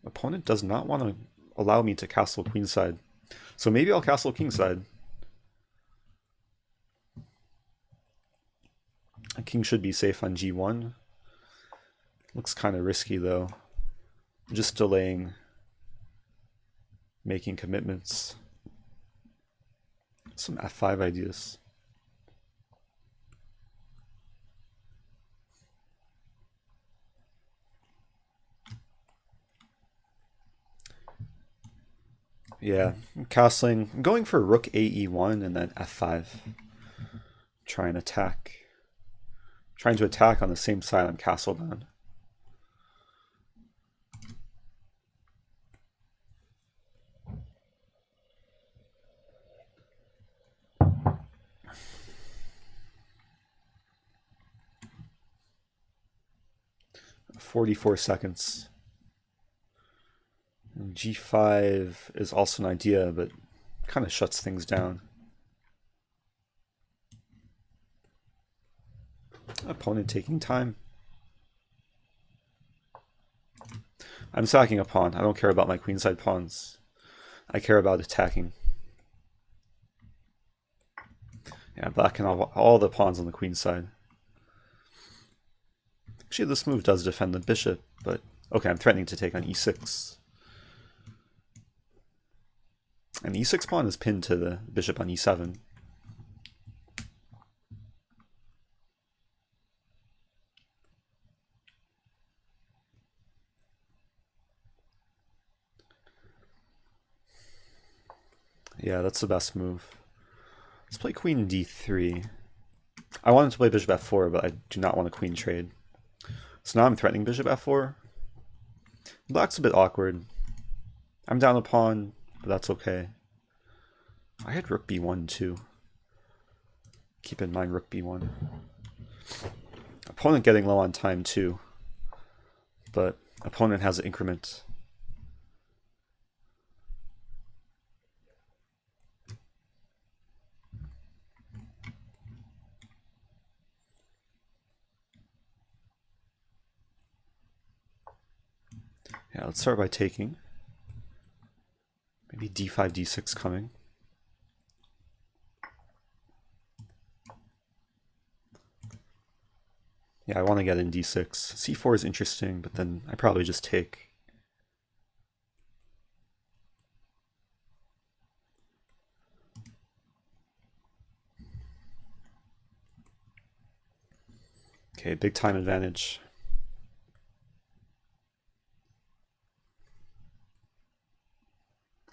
Opponent does not want to allow me to castle queenside. So maybe I'll castle kingside. A king should be safe on g1. Looks kind of risky though. Just delaying making commitments. Some f5 ideas. Yeah, I'm castling. I'm going for rook ae1 and then f5. Try and attack. Trying to attack on the same side I'm castled on. "44 seconds. And g5 is also an idea, but kind of shuts things down. Opponent taking time. I'm sacking a pawn. I don't care about my queenside pawns. I care about attacking. Yeah, black can have all the pawns on the queen side. Actually, this move does defend the bishop, but okay, I'm threatening to take on e6. And the e6 pawn is pinned to the bishop on e7. Yeah, that's the best move. Let's play queen d3. I wanted to play bishop f4, but I do not want a queen trade. So now I'm threatening bishop f4. Black's a bit awkward. I'm down a pawn, but that's okay. I had rook b1 too. Keep in mind rook b1. Opponent getting low on time too, but opponent has an increment. Yeah, let's start by taking. Maybe d5, d6 coming. Yeah, I want to get in d6. c4 is interesting, but then I probably just take. Okay, big time advantage.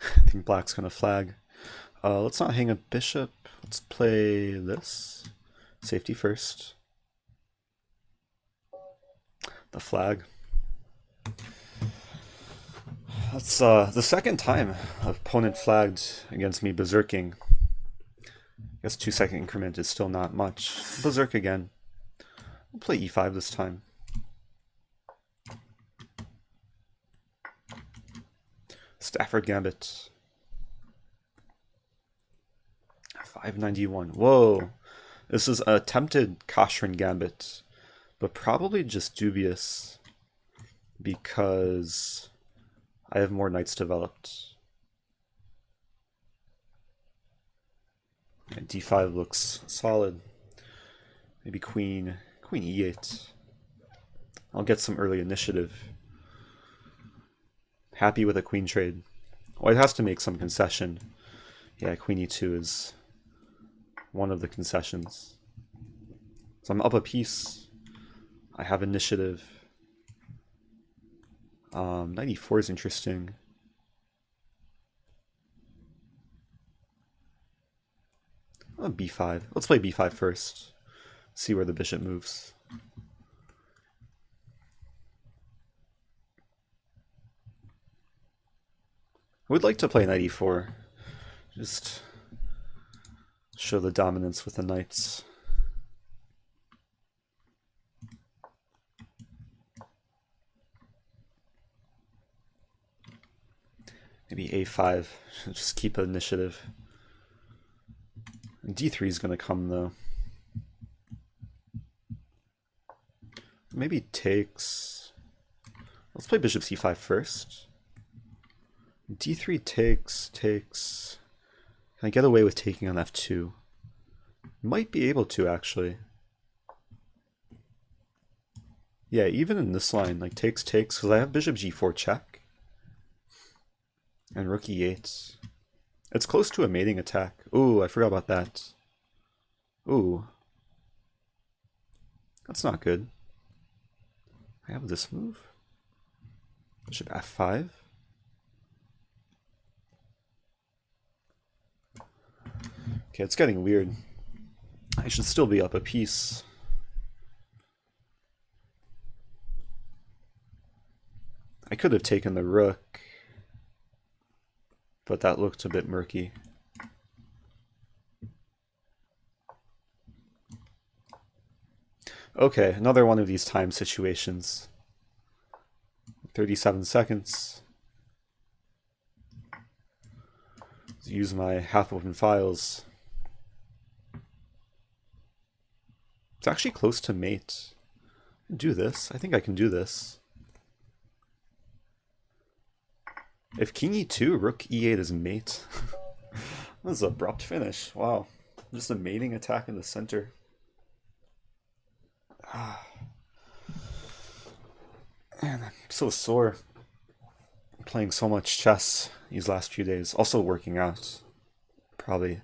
I think black's gonna flag. Let's not hang a bishop. Let's play this. Safety first. The flag. That's the second time opponent flagged against me berserking. I guess 2-second increment is still not much. Berserk again. We'll play e5 this time. Stafford Gambit. 591. Whoa. This is attempted Koshrin Gambit, but probably just dubious because I have more knights developed. And d5 looks solid. Maybe queen e8. I'll get some early initiative. Happy with a queen trade. Well, it has to make some concession. Yeah, queen e2 is one of the concessions. So I'm up a piece. I have initiative. 94 is interesting. B5. Let's play b5 first. See where the bishop moves. I would like to play knight e4. Just show the dominance with the knights. Maybe a5. Just keep initiative. D3 is going to come though. Maybe takes. Let's play bishop c5 first. D3 takes. Can I get away with taking on f2? Might be able to actually. Yeah, even in this line, like takes, because I have bishop g4 check. And rook e8. It's close to a mating attack. Ooh, I forgot about that. Ooh. That's not good. I have this move. Bishop f5. Okay, it's getting weird. I should still be up a piece. I could have taken the rook, but that looked a bit murky. Okay, another one of these time situations. 37 seconds. Let's use my half-open files. It's actually close to mate. Do this. I think I can do this. If king e2, rook e8 is mate. That was an abrupt finish. Wow. Just a mating attack in the center. Man, I'm so sore. Playing so much chess these last few days. Also working out. Probably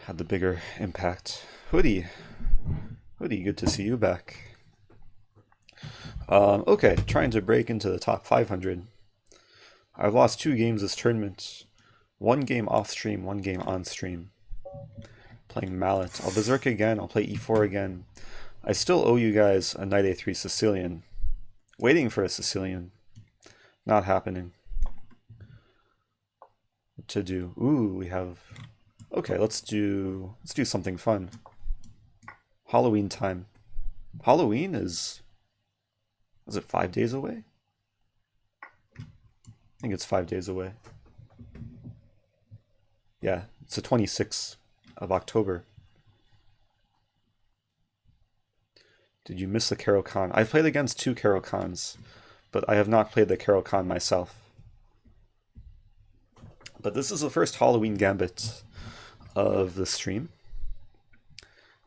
had the bigger impact. Hoodie, good to see you back. Okay, trying to break into the top 500. I've lost 2 games this tournament. 1 game off stream, 1 game on stream. Playing Mallet. I'll berserk again, I'll play e4 again. I still owe you guys a knight a3 Sicilian. Waiting for a Sicilian. Not happening. What to do? Ooh, we have... Okay, let's do something fun. Halloween time. Halloween is it 5 days away? I think it's 5 days away. Yeah, it's the 26th of October. Did you miss the Caro Kann? I've played against 2 Caro Kanns, but I have not played the Caro Kann myself. But this is the first Halloween Gambit of the stream.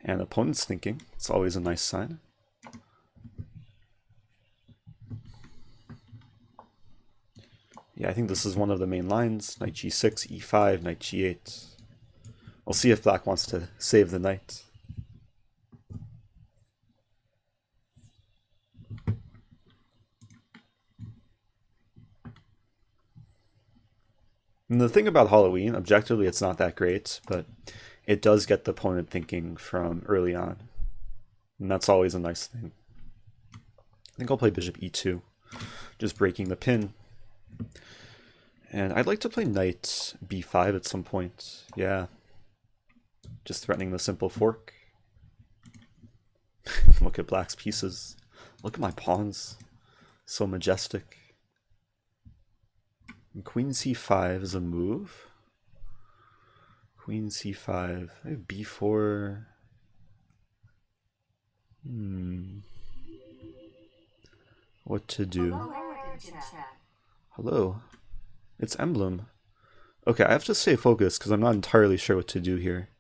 And opponent's thinking. It's always a nice sign. Yeah, I think this is one of the main lines. Knight g6, e5, knight g8. We'll see if black wants to save the knight. And the thing about Halloween, objectively, it's not that great, but it does get the opponent thinking from early on. And that's always a nice thing. I think I'll play bishop e2, just breaking the pin. And I'd like to play knight b5 at some point. Yeah. Just threatening the simple fork. Look at black's pieces. Look at my pawns. So majestic. And queen c5 is a move. Queen c5. I have b4. What to do? Hello. It's Emblem. Okay, I have to stay focused because I'm not entirely sure what to do here.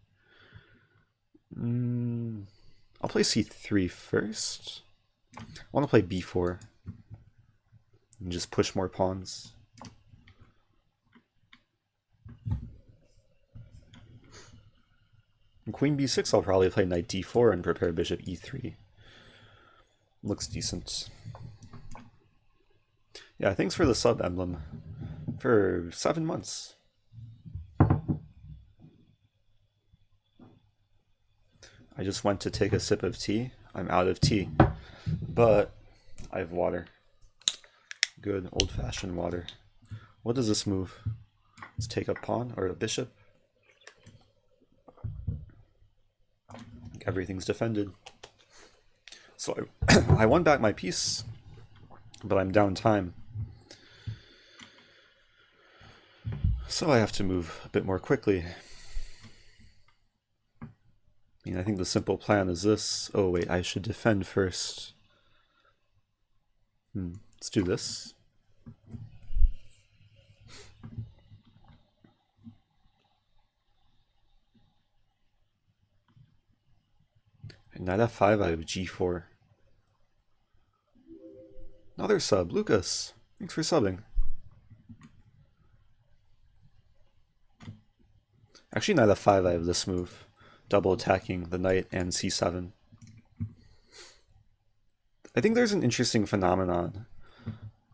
I'll play c3 first. I want to play b4 and just push more pawns. And queen b6, I'll probably play knight d4 and prepare bishop e3. Looks decent. Yeah, thanks for the sub, Emblem. For 7 months. I just went to take a sip of tea. I'm out of tea. But I have water. Good old-fashioned water. What does this move? Let's take a pawn or a bishop. Everything's defended. So I won back my piece, but I'm down time. So I have to move a bit more quickly. I mean, I think the simple plan is this. Oh wait, I should defend first. Let's do this. And knight f5, I have g4. Another sub, Lucas. Thanks for subbing. Actually, knight f5, I have this move. Double attacking the knight and c7. I think there's an interesting phenomenon.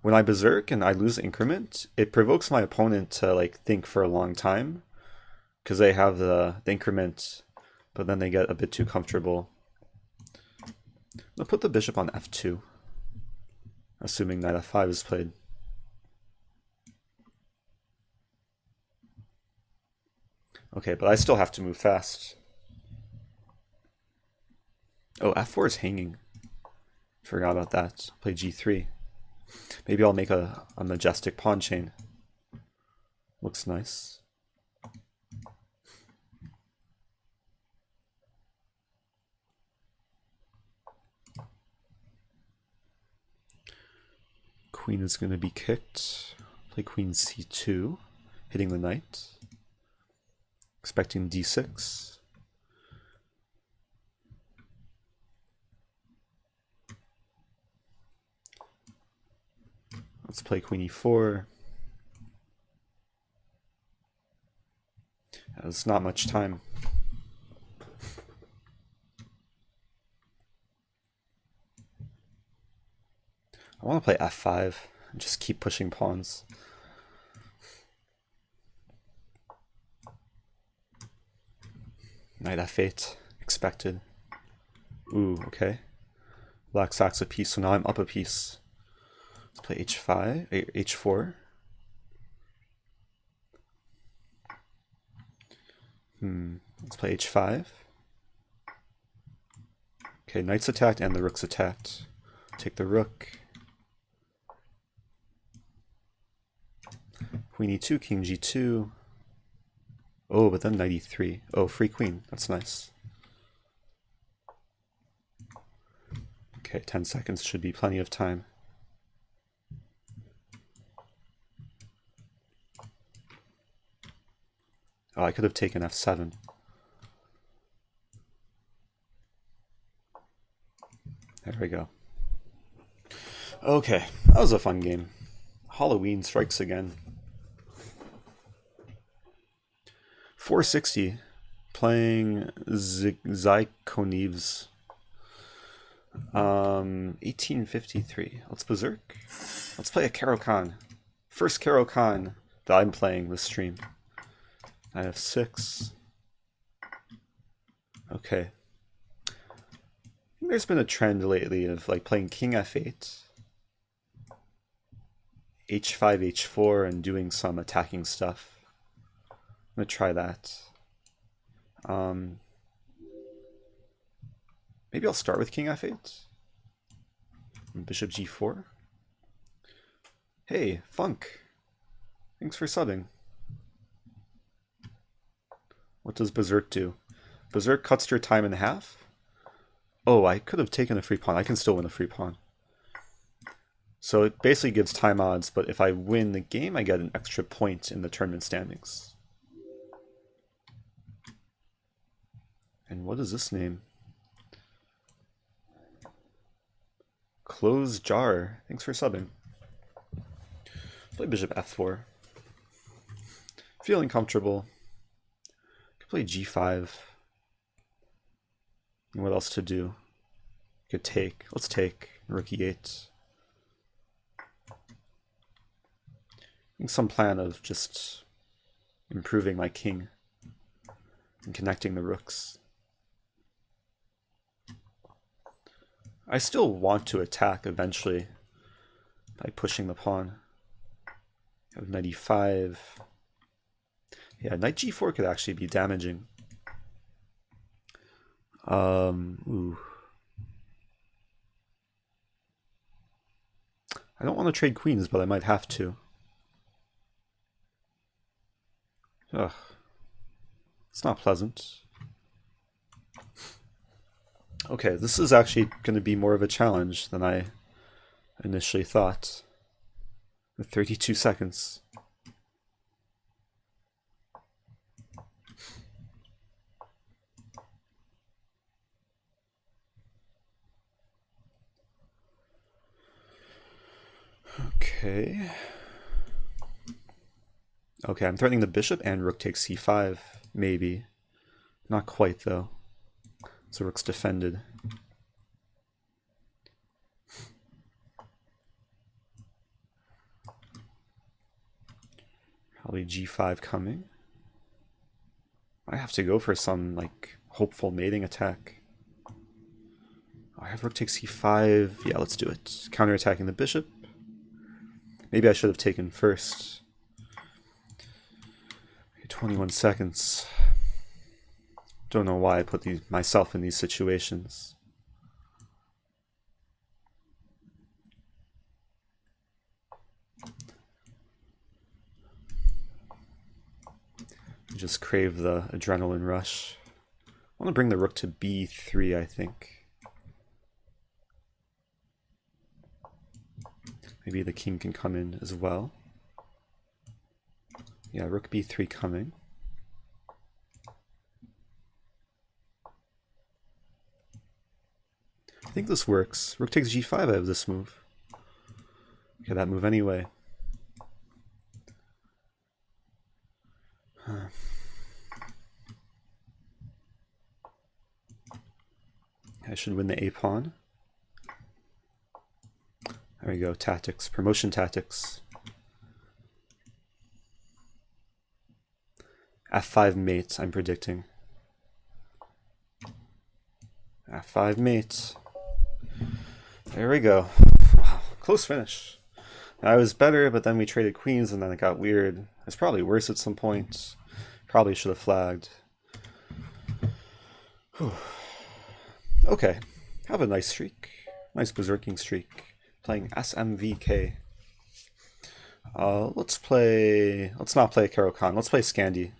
When I berserk and I lose increment, it provokes my opponent to like think for a long time because they have the increment, but then they get a bit too comfortable. I'll put the bishop on f2, assuming knight f5 is played. Okay, but I still have to move fast. Oh, f4 is hanging. Forgot about that. Play g3. Maybe I'll make a majestic pawn chain. Looks nice. Queen is going to be kicked. Play queen c2, hitting the knight. Expecting d6. Let's play queen e4. There's not much time. I want to play f5 and just keep pushing pawns. Knight f8, expected. Ooh, okay. Black sacks a piece, so now I'm up a piece. Let's play h5, h4. Let's play h5. Okay, knight's attacked and the rook's attacked. Take the rook. Queen e2, king g2. Oh, but then knight e3. Oh, free queen. That's nice. Okay, 10 seconds should be plenty of time. Oh, I could have taken f7. There we go. Okay, that was a fun game. Halloween strikes again. 460, playing Zykonevs. 1853. Let's berserk. Let's play a Caro Kann. First Caro Kann that I'm playing this stream. Nf6. Okay. I think there's been a trend lately of like playing king f8, h5, h4, and doing some attacking stuff. I'm gonna try that. Maybe I'll start with king f8. And bishop g4. Hey, Funk. Thanks for subbing. What does Berserk do? Berserk cuts your time in half? Oh, I could have taken a free pawn. I can still win a free pawn. So it basically gives time odds, but if I win the game, I get an extra point in the tournament standings. And what is this name? Closed Jar. Thanks for subbing. Play bishop f4. Feeling comfortable. Could play g5. And what else to do? Could take. Let's take. Rook e8. Some plan of just improving my king and connecting the rooks. I still want to attack eventually by pushing the pawn. I have knight e5. Yeah, knight g4 could actually be damaging. Ooh. I don't want to trade queens, but I might have to. Ugh. It's not pleasant. Okay, this is actually going to be more of a challenge than I initially thought. With 32 seconds. Okay. Okay, I'm threatening the bishop and rook takes c5, maybe. Not quite, though. So rook's defended. Probably g5 coming. I have to go for some, like, hopeful mating attack. I have rook takes c5. Yeah, let's do it. Counterattacking the bishop. Maybe I should have taken first. 21 seconds. Don't know why I put myself in these situations. Just crave the adrenaline rush. I want to bring the rook to b3, I think. Maybe the king can come in as well. Yeah, rook b3 coming. I think this works. Rook takes g5, I have this move. Okay, that move anyway. I should win the a-pawn. There we go, tactics, promotion tactics. f5 mate, I'm predicting. f5 mate. There we go. Wow, close finish. I was better, but then we traded queens and then it got weird. It's probably worse at some point. Probably should have flagged. Whew. Okay, have a nice streak. Nice berserking streak. Playing SMVK. Let's not play Caro Kann. Let's play Scandi.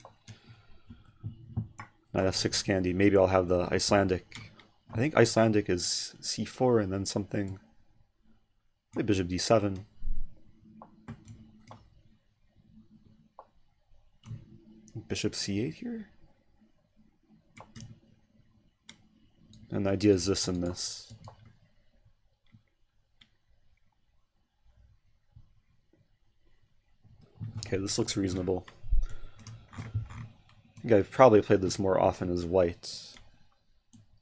Nf6 Scandi. Maybe I'll have the Icelandic. I think Icelandic is c4 and then something. Play bishop d7. Bishop c8 here. And the idea is this and this. Okay, this looks reasonable. I think I've probably played this more often as white.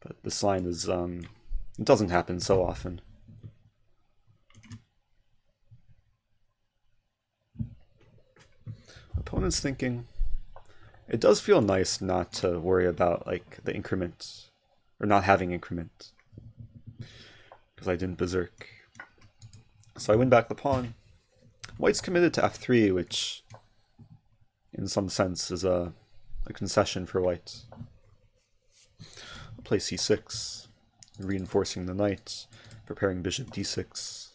But this line is, it doesn't happen so often. Opponent's thinking. It does feel nice not to worry about like the increment, or not having increment, because I didn't berserk. So I win back the pawn. White's committed to f3, which in some sense is a concession for white. I'll play c6, reinforcing the knight, preparing bishop d6.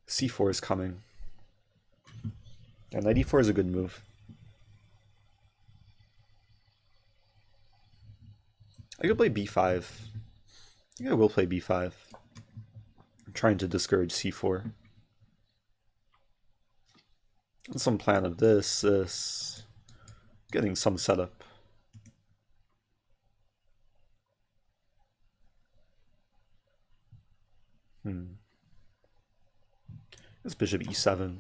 c4 is coming. And knight e4 is a good move. I could play b5. I think I will play b5. I'm trying to discourage c4. And some plan of this is getting some setup. This bishop e7.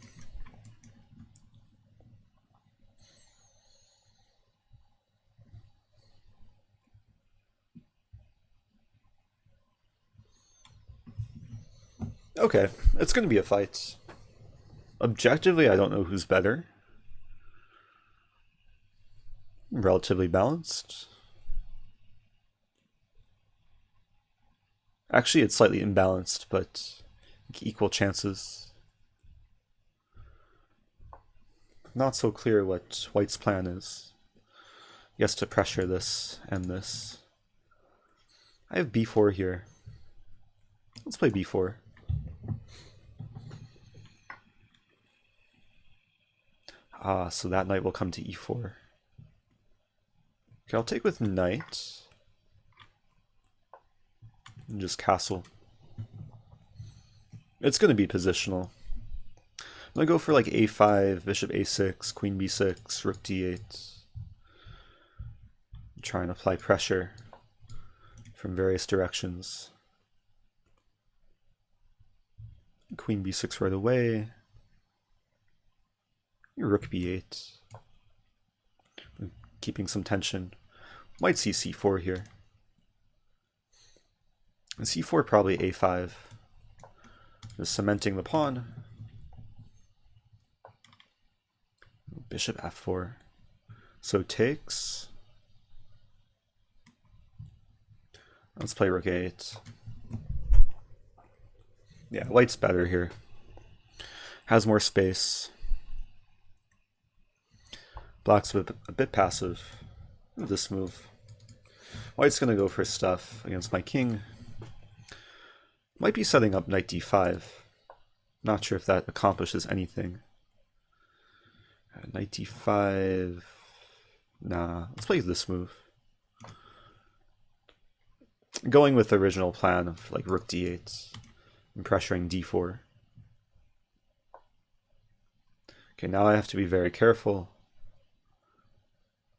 Okay, it's going to be a fight. Objectively, I don't know who's better. Relatively balanced. Actually, it's slightly imbalanced, but equal chances. Not so clear what white's plan is. He has to pressure this and this. I have b4 here. Let's play b4. Ah, so that knight will come to e4. Okay, I'll take with knight. And just castle. It's going to be positional. I'm going to go for like a5, bishop a6, queen b6, rook d8. Try and apply pressure from various directions. Queen b6 right away. Rook b8. Keeping some tension. Might see c4 here. And c4 probably a5. Just cementing the pawn. Bishop f4. So takes. Let's play rook a8. Yeah, white's better here. Has more space. Black's a bit passive. This move. White's going to go for stuff against my king. Might be setting up knight d5. Not sure if that accomplishes anything. Knight d5. Nah, let's play this move. Going with the original plan of like rook d8 and pressuring d4. Okay, now I have to be very careful.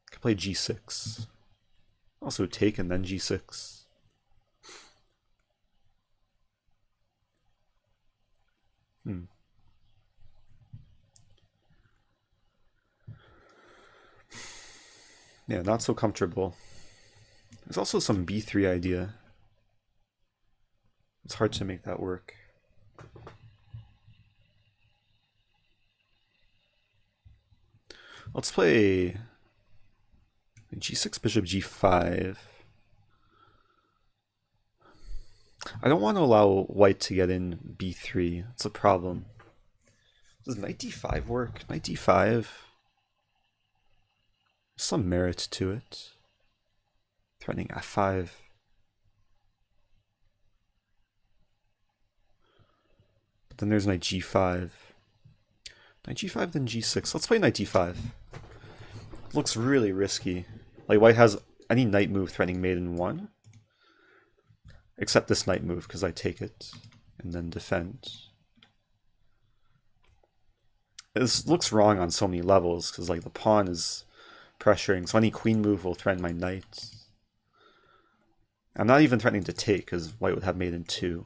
I can play g6. Also take and then g6. Yeah, not so comfortable. There's also some b3 idea. It's hard to make that work. Let's play g6, bishop g5. I don't want to allow white to get in b3. It's a problem. Does knight d5 work? Knight d5? Some merit to it. Threatening f5. But then there's knight g5. Knight g5, then g6. Let's play knight d5. Looks really risky. Like white has any knight move threatening mate in 1. Except this knight move, because I take it and then defend. This looks wrong on so many levels, because like the pawn is pressuring, so any queen move will threaten my knight. I'm not even threatening to take, because white would have mate in 2.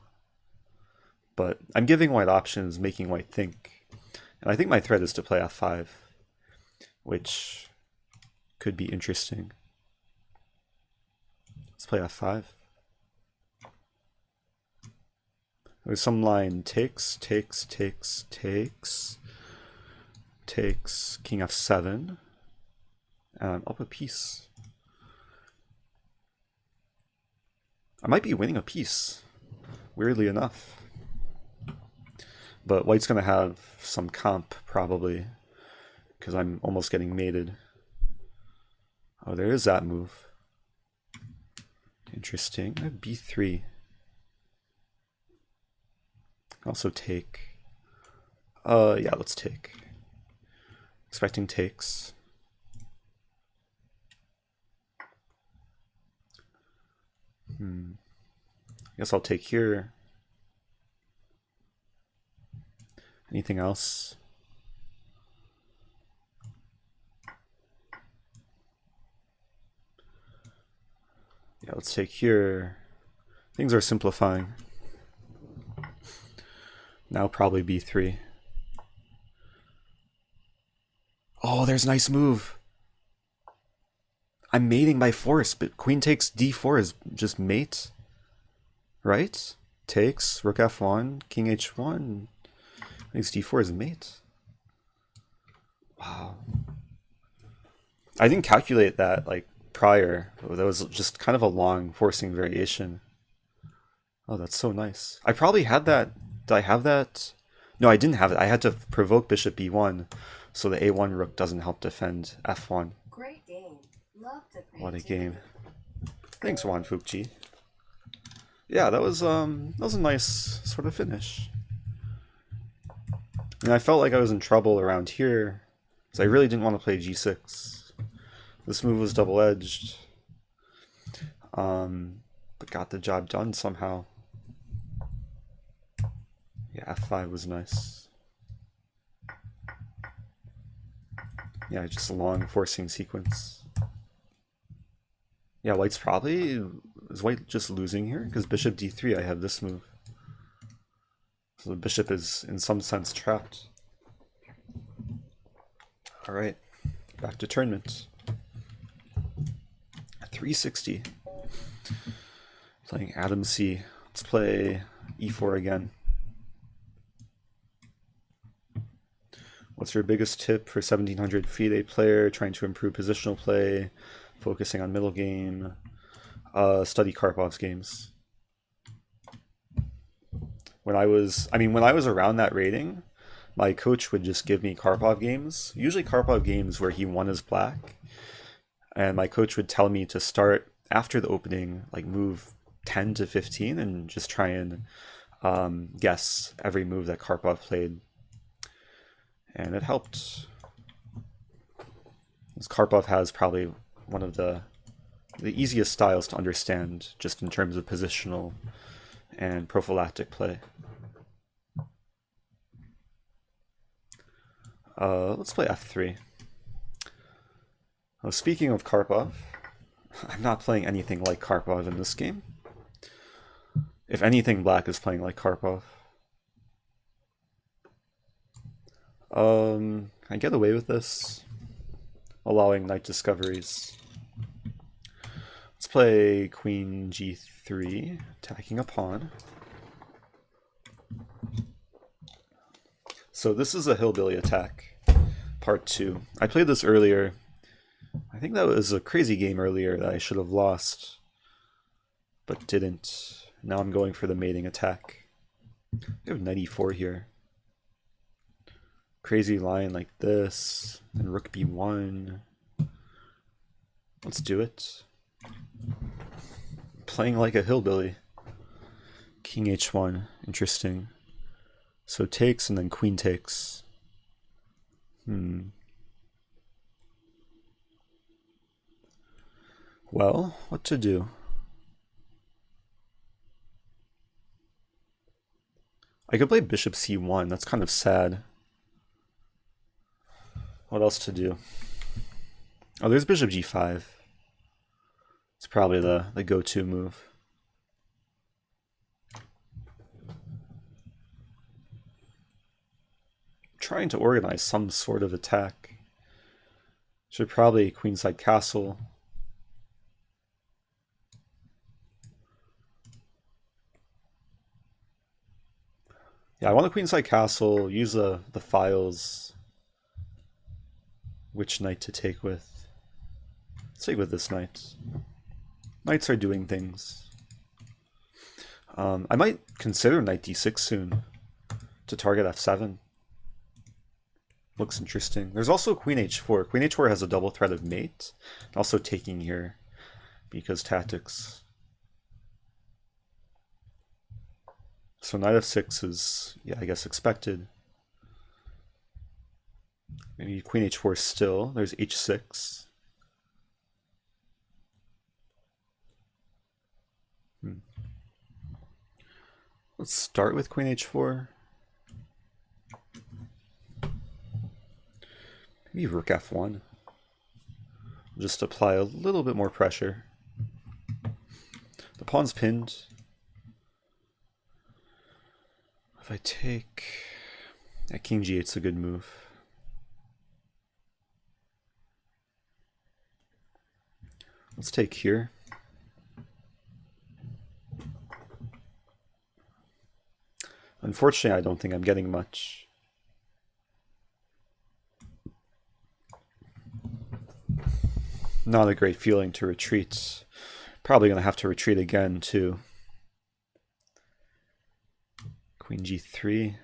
But I'm giving white options, making white think. And I think my threat is to play f5, which could be interesting. Let's play f5. There's some line takes, takes, king f7, and I'm up a piece. I might be winning a piece, weirdly enough. But white's gonna have some comp, probably, because I'm almost getting mated. Oh, there is that move. Interesting. I have b3. Also take. Yeah, let's take. Expecting takes. I guess I'll take here. Anything else? Yeah, let's take here. Things are simplifying. Now probably b3. Oh, there's a nice move. I'm mating by force, but queen takes d4 is just mate. Right? Takes, rook f1, king h1. Takes d4 is mate. Wow. I didn't calculate that like prior. That was just kind of a long forcing variation. Oh, that's so nice. I probably had that. Did I have that? No, I didn't have it. I had to provoke bishop b1 so the a1 rook doesn't help defend f1. Great game. Love the What a game. Thanks, Juan Fucci. Yeah, that was a nice sort of finish. And I felt like I was in trouble around here, because I really didn't want to play g6. This move was double-edged, but got the job done somehow. Yeah, f5 was nice. Yeah, just a long forcing sequence. Yeah, white's probably... Is white just losing here? Because bishop d3, I have this move. So the bishop is, in some sense, trapped. Alright, back to tournament. 360. Playing Adam C. Let's play e4 again. What's your biggest tip for 1700 FIDE player trying to improve positional play, focusing on middle game? Study Karpov's games. When I was around that rating, my coach would just give me Karpov games, usually Karpov games where he won as black, and my coach would tell me to start after the opening, like move 10 to 15, and just try and guess every move that Karpov played. And it helped. Because Karpov has probably one of the easiest styles to understand, just in terms of positional and prophylactic play. Let's play f3. Speaking of Karpov, I'm not playing anything like Karpov in this game. If anything, black is playing like Karpov. Can I get away with this? Allowing knight discoveries. Let's play queen g3, attacking a pawn. So this is a Hillbilly attack, part 2. I played this earlier. I think that was a crazy game earlier that I should have lost, but didn't. Now I'm going for the mating attack. I have knight e4 here. Crazy line like this, and rook b1. Let's do it. Playing like a hillbilly. King h1, interesting. So takes and then queen takes. Well, what to do? I could play bishop c1, that's kind of sad. What else to do? Oh, there's bishop g5. It's probably the go-to move. Trying to organize some sort of attack. Should probably queenside castle. Yeah, I want a queenside castle, use the files, which knight to take with. Let's take with this knight. Knights are doing things. I might consider knight d6 soon to target f7. Looks interesting. There's also queen h4. Queen h4 has a double threat of mate. Also taking here because tactics. So knight f6 is, yeah, I guess expected. Maybe queen h4 still. There's h6. Let's start with queen h4. Maybe rook f1. Just apply a little bit more pressure. The pawn's pinned. If I take... Yeah, king g8's a good move. Let's take here. Unfortunately, I don't think I'm getting much. Not a great feeling to retreat. Probably going to have to retreat again, too. Queen g3.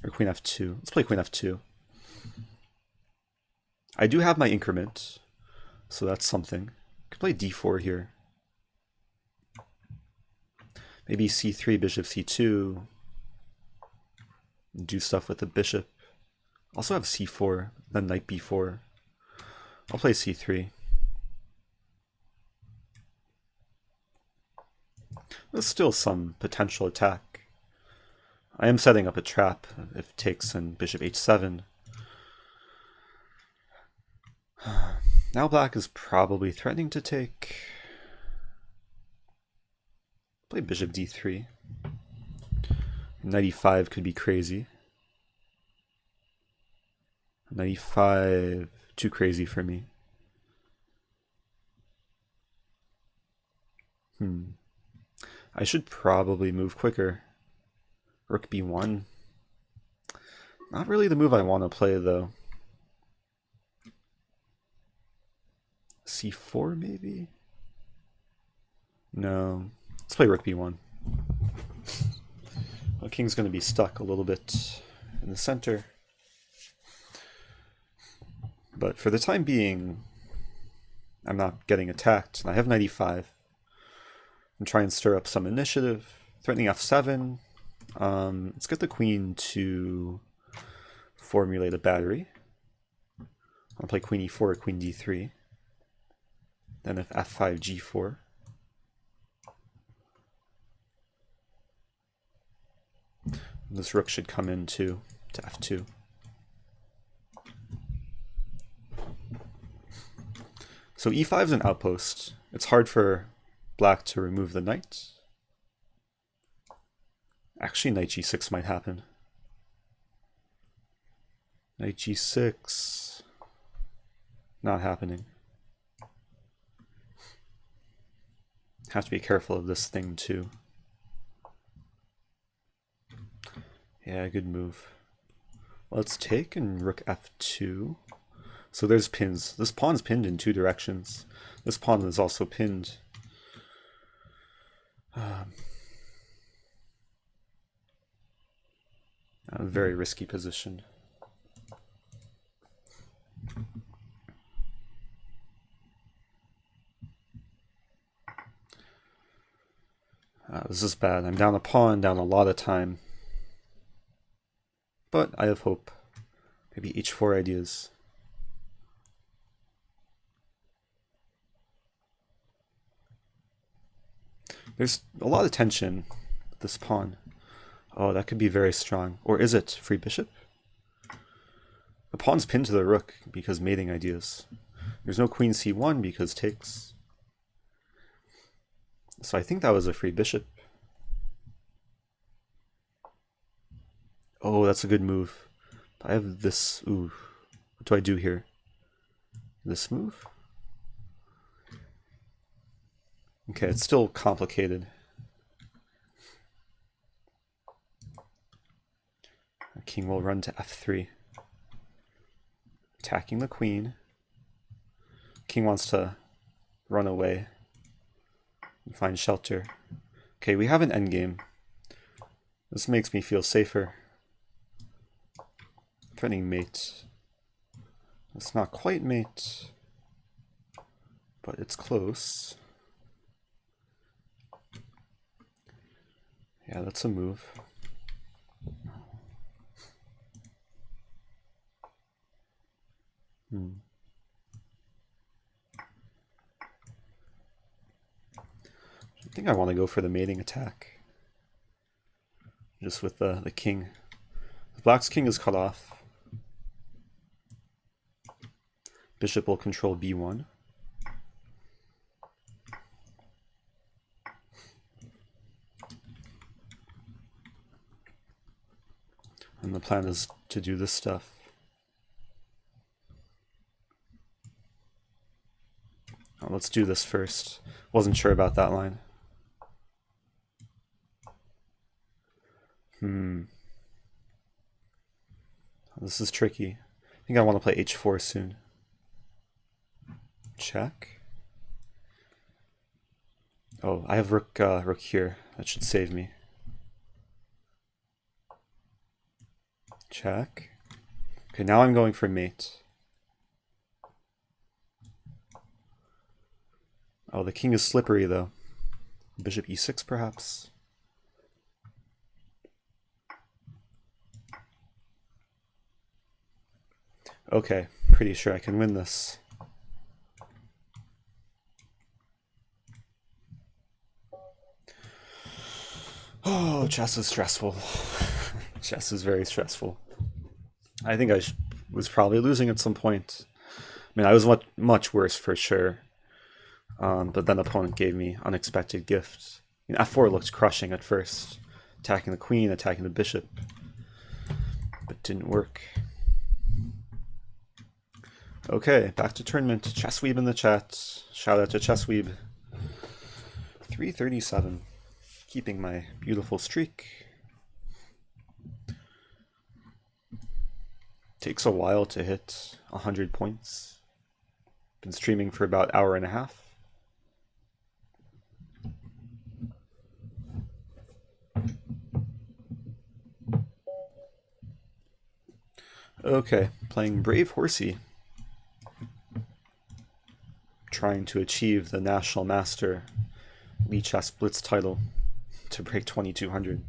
Or queen f2. Let's play queen f2. I do have my increment, so that's something. I could play d4 here. Maybe c3, bishop c2. Do stuff with the bishop. Also have c4, then knight b4. I'll play c3. There's still some potential attack. I am setting up a trap if it takes and bishop h7. Now black is probably threatening to take. Play bishop d3. Knight e5 could be crazy. Knight e5, too crazy for me. I should probably move quicker. Rook b1. Not really the move I want to play, though. c4, maybe? No. Let's play rook b1. The king's going to be stuck a little bit in the center. But for the time being, I'm not getting attacked. I have knight e5. I'm trying to stir up some initiative. Threatening f7. Let's get the queen to formulate a battery. I'll play queen e4 or queen d3. Then if f5, g4. This rook should come in too, to f2. So e5 is an outpost. It's hard for black to remove the knight. Actually, knight g6 might happen. Knight g6. Not happening. Have to be careful of this thing too. Yeah, good move. Let's take and rook f2. So there's pins. This pawn's pinned in two directions. This pawn is also pinned. A very risky position. This is bad. I'm down a pawn, down a lot of time. But I have hope. Maybe h4 ideas. There's a lot of tension with this pawn. Oh, that could be very strong. Or is it free bishop? The pawn's pinned to the rook because mating ideas. There's no queen c1 because takes. So I think that was a free bishop. Oh, that's a good move. I have this. Ooh, what do I do here? This move? Okay, it's still complicated. king will run to f3. Attacking the queen. King wants to run away and find shelter. Okay, we have an endgame. This makes me feel safer. Threatening mate. It's not quite mate, but it's close. Yeah, that's a move. I think I want to go for the mating attack. Just with the king. The black's king is cut off. Bishop will control b1. And the plan is to do this stuff. Oh, let's do this first. Wasn't sure about that line. This is tricky. I think I want to play h4 soon. Check. Oh, I have rook here. That should save me. Check. Okay, now I'm going for mate. Oh, the king is slippery though. Bishop e6 perhaps. Okay, pretty sure I can win this. Oh, chess is stressful. Chess is very stressful. I think I was probably losing at some point. I mean, I was much worse for sure. But then the opponent gave me unexpected gifts. I mean, f4 looked crushing at first. Attacking the queen, attacking the bishop. But didn't work. Okay, back to tournament. Chessweeb in the chat. Shout out to Chessweeb. 337. Keeping my beautiful streak. Takes a while to hit 100 points. Been streaming for about an hour and a half. Okay, playing Brave Horsey. Trying to achieve the National Master Lee Chess Blitz title to break 2200.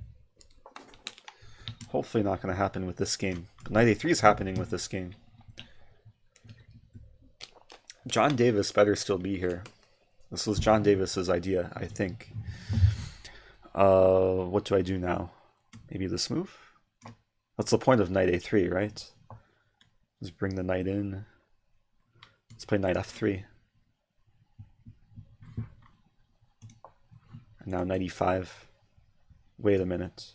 Hopefully not going to happen with this game. But Knight A3 is happening with this game. John Davis better still be here. This was John Davis's idea, I think. What do I do now? Maybe this move? That's the point of Knight A3, right? Just bring the knight in. Let's play Knight F3. And now Knight E5. Wait a minute.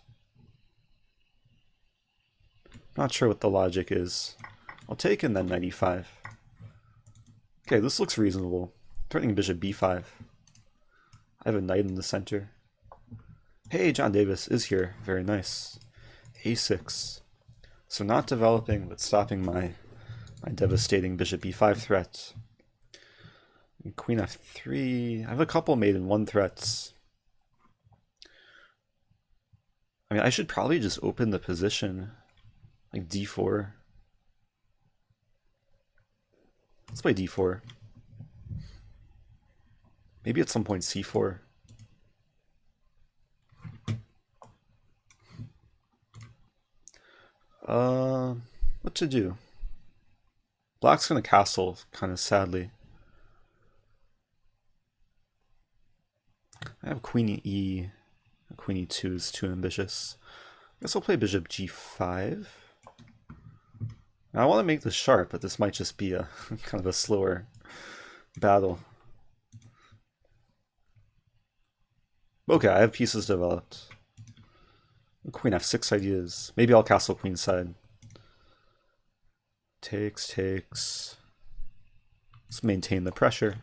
Not sure what the logic is. I'll take and then Knight E5. Okay, this looks reasonable. Threatening Bishop B5. I have a knight in the center. Hey, John Davis is here. Very nice. A6. So not developing, but stopping my devastating Bishop B5 threat. And Queen F3. I have a couple mate in one threats. I mean, I should probably just open the position. Like D4. Let's play D4. Maybe at some point C4. What to do? Black's gonna castle, kind of sadly. I have Queen E. Queen E2 is too ambitious. I guess I'll play Bishop G5. Now, I want to make this sharp, but this might just be a kind of a slower battle. Okay, I have pieces developed. Queen F6 ideas. Maybe I'll castle queenside. Takes. Let's maintain the pressure.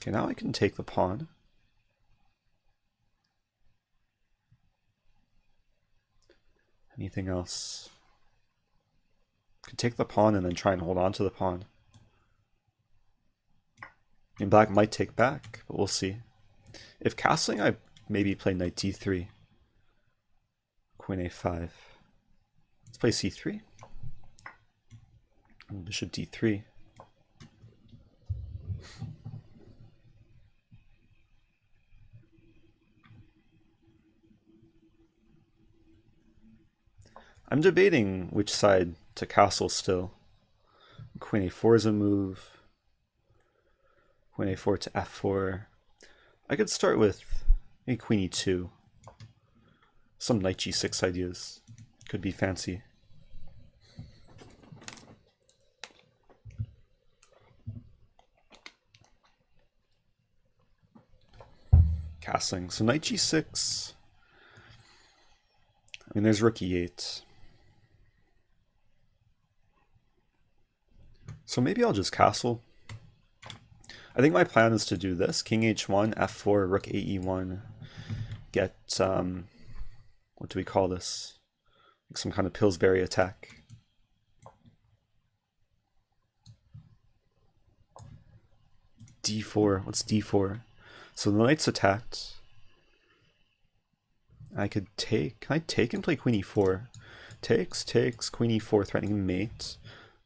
Okay, now I can take the pawn. Anything else? Could take the pawn and then try and hold on to the pawn. I mean, black might take back, but we'll see. If castling, I maybe play knight d3. Queen a5. Let's play c3. And bishop d3. I'm debating which side to castle still. Queen a4 is a move. Queen a4 to f4. I could start with maybe queen e2. Some knight g6 ideas. Could be fancy. Castling. So knight g6. I mean, there's rook e8. So maybe I'll just castle. I think my plan is to do this. King h1, f4, rook ae1. Get, what do we call this? Like some kind of Pillsbury attack. d4, what's d4? So the knight's attacked. I could take, can I take and play queen e4? Takes, queen e4, threatening mate.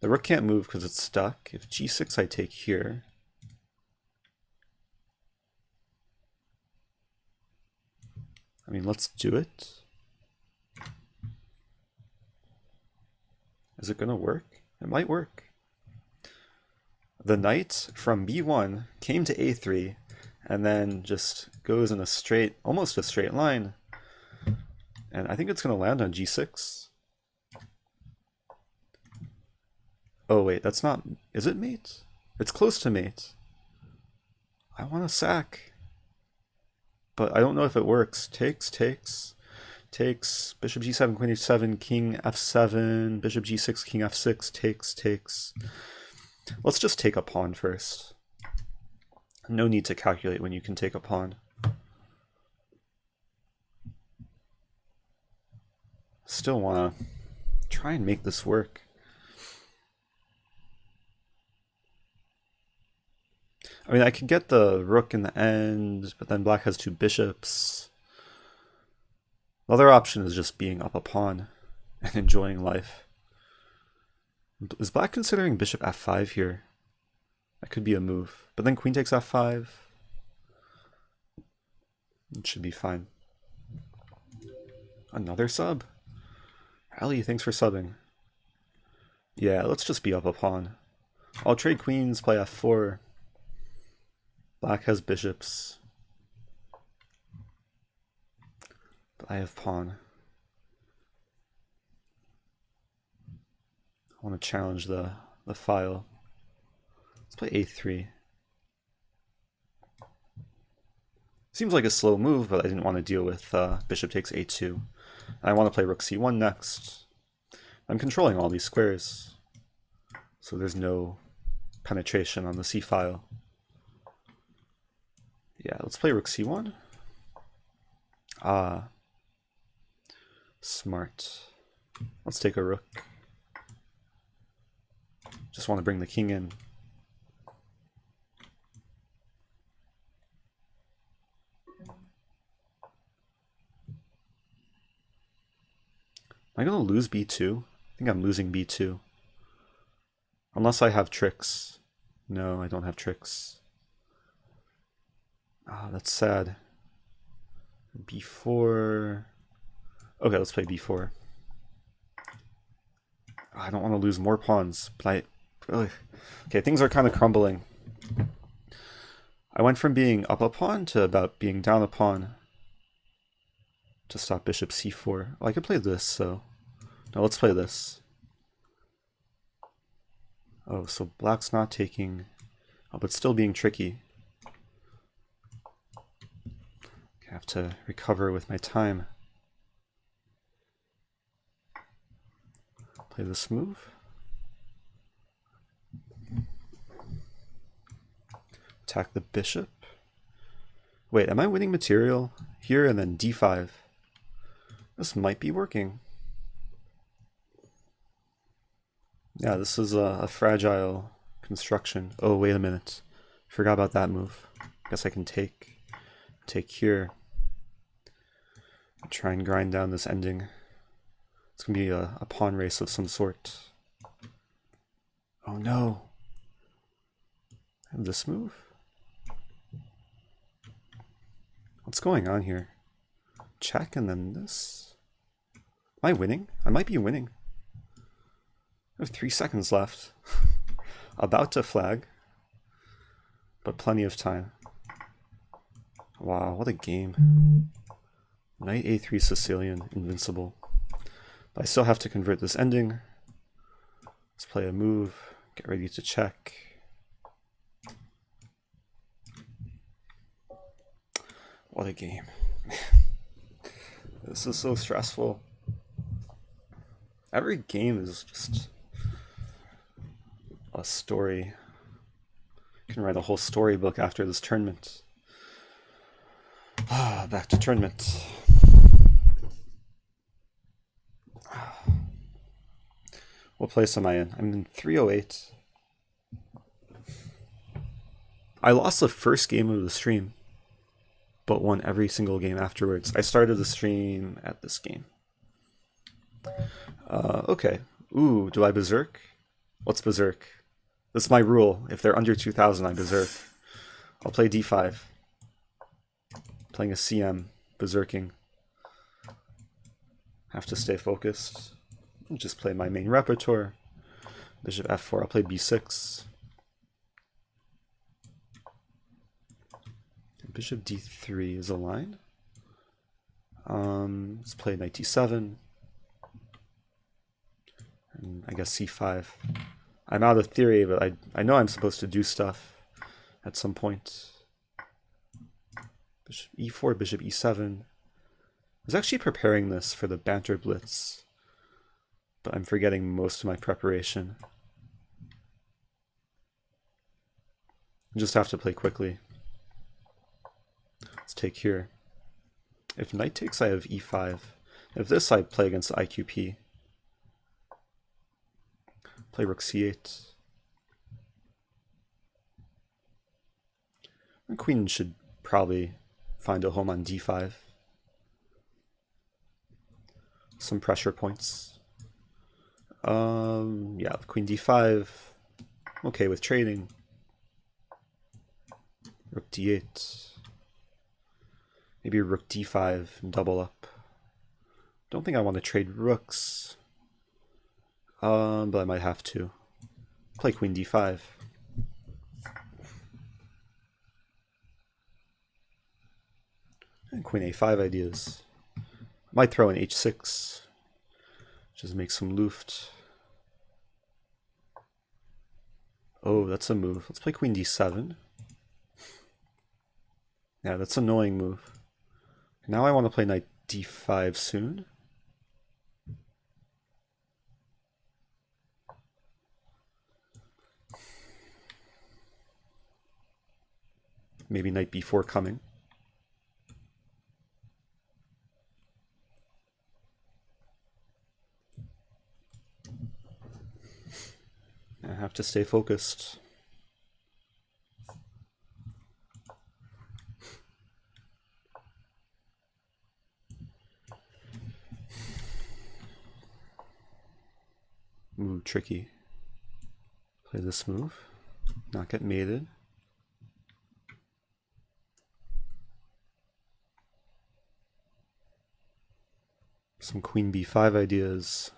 The rook can't move because it's stuck. If g6 I take here. I mean, let's do it. Is it going to work? It might work. The knight from b1 came to a3 and then just goes in a straight, almost a straight line. And I think it's going to land on g6. Oh wait, that's not... Is it mate? It's close to mate. I want to sack. But I don't know if it works. Takes. Bishop g7, queen h7, king f7, bishop g6, king f6, takes. Let's just take a pawn first. No need to calculate when you can take a pawn. Still want to try and make this work. I mean, I could get the rook in the end, but then black has two bishops. The other option is just being up a pawn and enjoying life. Is black considering bishop f5 here? That could be a move. But then queen takes f5. It should be fine. Another sub? Rally, thanks for subbing. Yeah, let's just be up a pawn. I'll trade queens, play f4. Black has bishops. But I have pawn. I want to challenge the file. Let's play a3. Seems like a slow move, but I didn't want to deal with bishop takes a2. I want to play rook c1 next. I'm controlling all these squares, so there's no penetration on the c file. Yeah, let's play rook c1. Ah, smart. Let's take a rook. Just want to bring the king in. Am I going to lose b2? I think I'm losing b2. Unless I have tricks. No, I don't have tricks. Ah, that's sad. b4. Okay, let's play b4. I don't want to lose more pawns, but okay, things are kind of crumbling. I went from being up a pawn to about being down a pawn to stop bishop c4. Oh, I could play this, so... No, let's play this. Oh, so black's not taking... Oh, but still being tricky. I have to recover with my time. Play this move. Attack the bishop. Wait, am I winning material? Here and then d5. This might be working. Yeah, this is a fragile construction. Oh, wait a minute. Forgot about that move. Guess I can take here. Try and grind down this ending. It's gonna be a pawn race of some sort. Oh no. I have this move? What's going on here? Check and then this? Am I winning? I might be winning. I have 3 seconds left. About to flag. But plenty of time. Wow, what a game. Knight a3 Sicilian, invincible. But I still have to convert this ending. Let's play a move, get ready to check. What a game. This is so stressful. Every game is just a story. You can write a whole storybook after this tournament. Back to tournament. What place am I in? I'm in 308. I lost the first game of the stream, but won every single game afterwards. I started the stream at this game. Okay. Ooh, do I berserk? What's berserk? This is my rule. If they're under 2,000, I berserk. I'll play d5. Playing a CM, berserking. Have to stay focused. I'll just play my main repertoire. Bishop f4, I'll play b6. Bishop d3 is a line. Let's play knight d7. And I guess c5. I'm out of theory, but I know I'm supposed to do stuff at some point. Bishop e4, bishop e7. I was actually preparing this for the banter blitz, but I'm forgetting most of my preparation. I just have to play quickly. Let's take here. If knight takes, I have e5. If this, I play against IQP. Play rook c8. The queen should probably find a home on d5. Some pressure points. Yeah, queen d5. Okay with trading. Rook d8. Maybe rook d5 and double up. Don't think I want to trade rooks. But I might have to. Play queen d5. And queen a5 ideas. Might throw an h6. Just make some luft. Oh, that's a move. Let's play queen d7. Yeah, that's an annoying move. Now I want to play knight d5 soon. Maybe knight b4 coming. I have to stay focused. Ooh, tricky. Play this move. Not get mated. Some queen b5 ideas.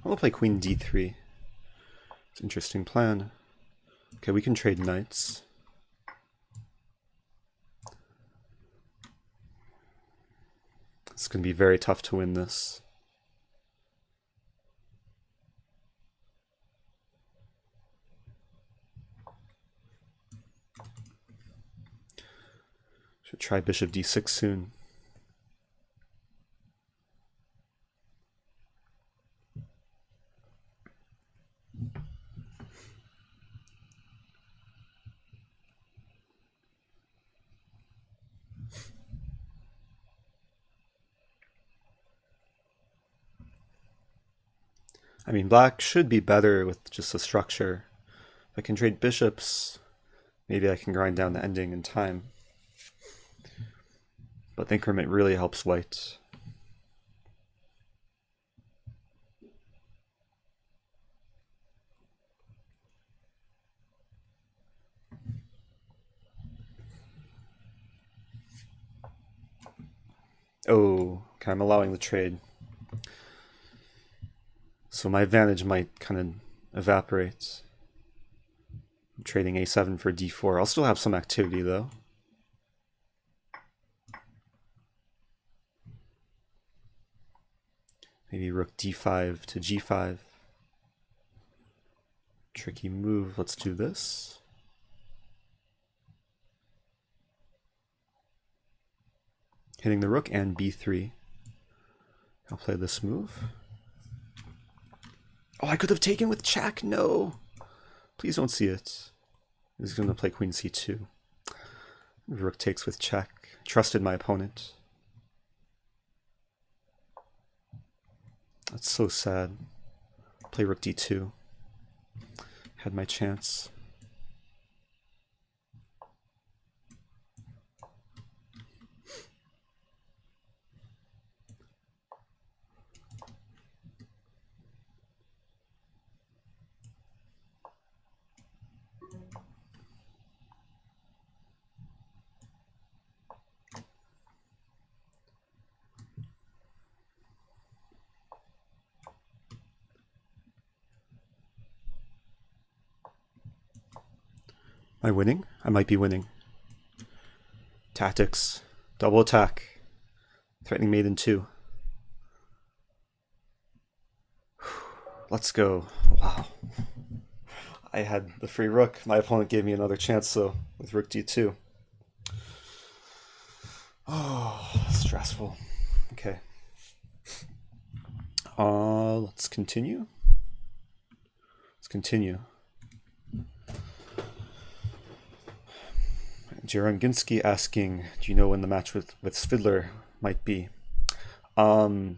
I'll play queen d3. It's an interesting plan. Okay, we can trade knights. It's going to be very tough to win this. Should try bishop d6 soon. I mean, black should be better with just the structure. If I can trade bishops, maybe I can grind down the ending in time. But the increment really helps white. Oh, okay, I'm allowing the trade. So my advantage might kind of evaporate. I'm trading a7 for d4. I'll still have some activity though. Maybe rook d5 to g5. Tricky move. Let's do this. Hitting the rook and b3. I'll play this move. Oh, I could have taken with check. No. Please don't see it. He's going to play queen c2. Rook takes with check. Trusted my opponent. That's so sad. Play rook d2. Had my chance. Am I winning? I might be winning. Tactics. Double attack. Threatening mate in 2. Let's go. Wow. I had the free rook. My opponent gave me another chance though with rook d2. Oh, stressful. Okay. Let's continue. Let's continue. Jeranginsky asking, do you know when the match with Svidler might be? I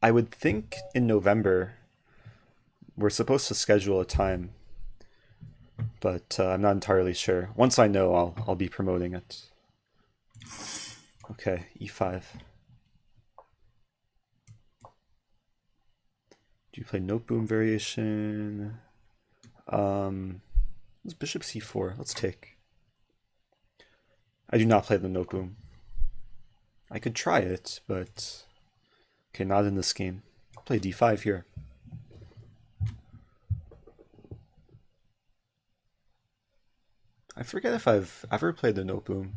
would think in November. We're supposed to schedule a time, but I'm not entirely sure. Once I know, I'll be promoting it. Okay, e5. Do you play note boom variation? It's bishop c4. Let's take. I do not play the note boom. I could try it, but okay, not in this game. I'll play d5 here. I forget if I've ever played the note boom.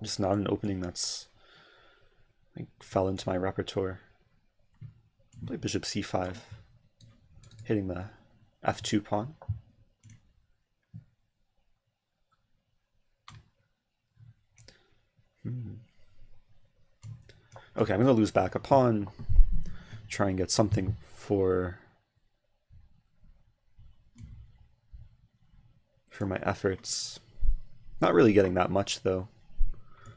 Just not an opening that's like fell into my repertoire. I'll play bishop c5, hitting the f2 pawn. Okay, I'm going to lose back a pawn, try and get something for my efforts. Not really getting that much though.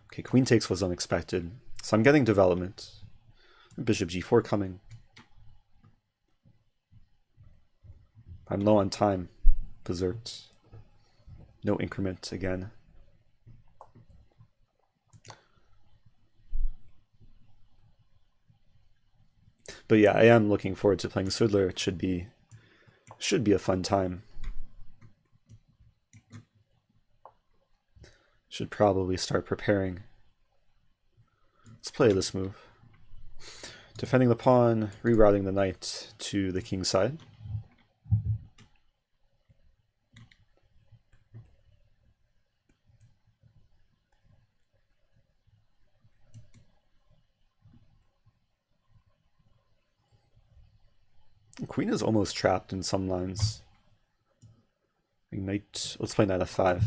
Okay, queen takes was unexpected, so I'm getting development. Bishop g4 coming. I'm low on time. Berserked. No increment again. But yeah, I am looking forward to playing Svidler. It should be a fun time. Should probably start preparing. Let's play this move. Defending the pawn, rerouting the knight to the king's side. Queen is almost trapped in some lines. Knight, let's play knight f5.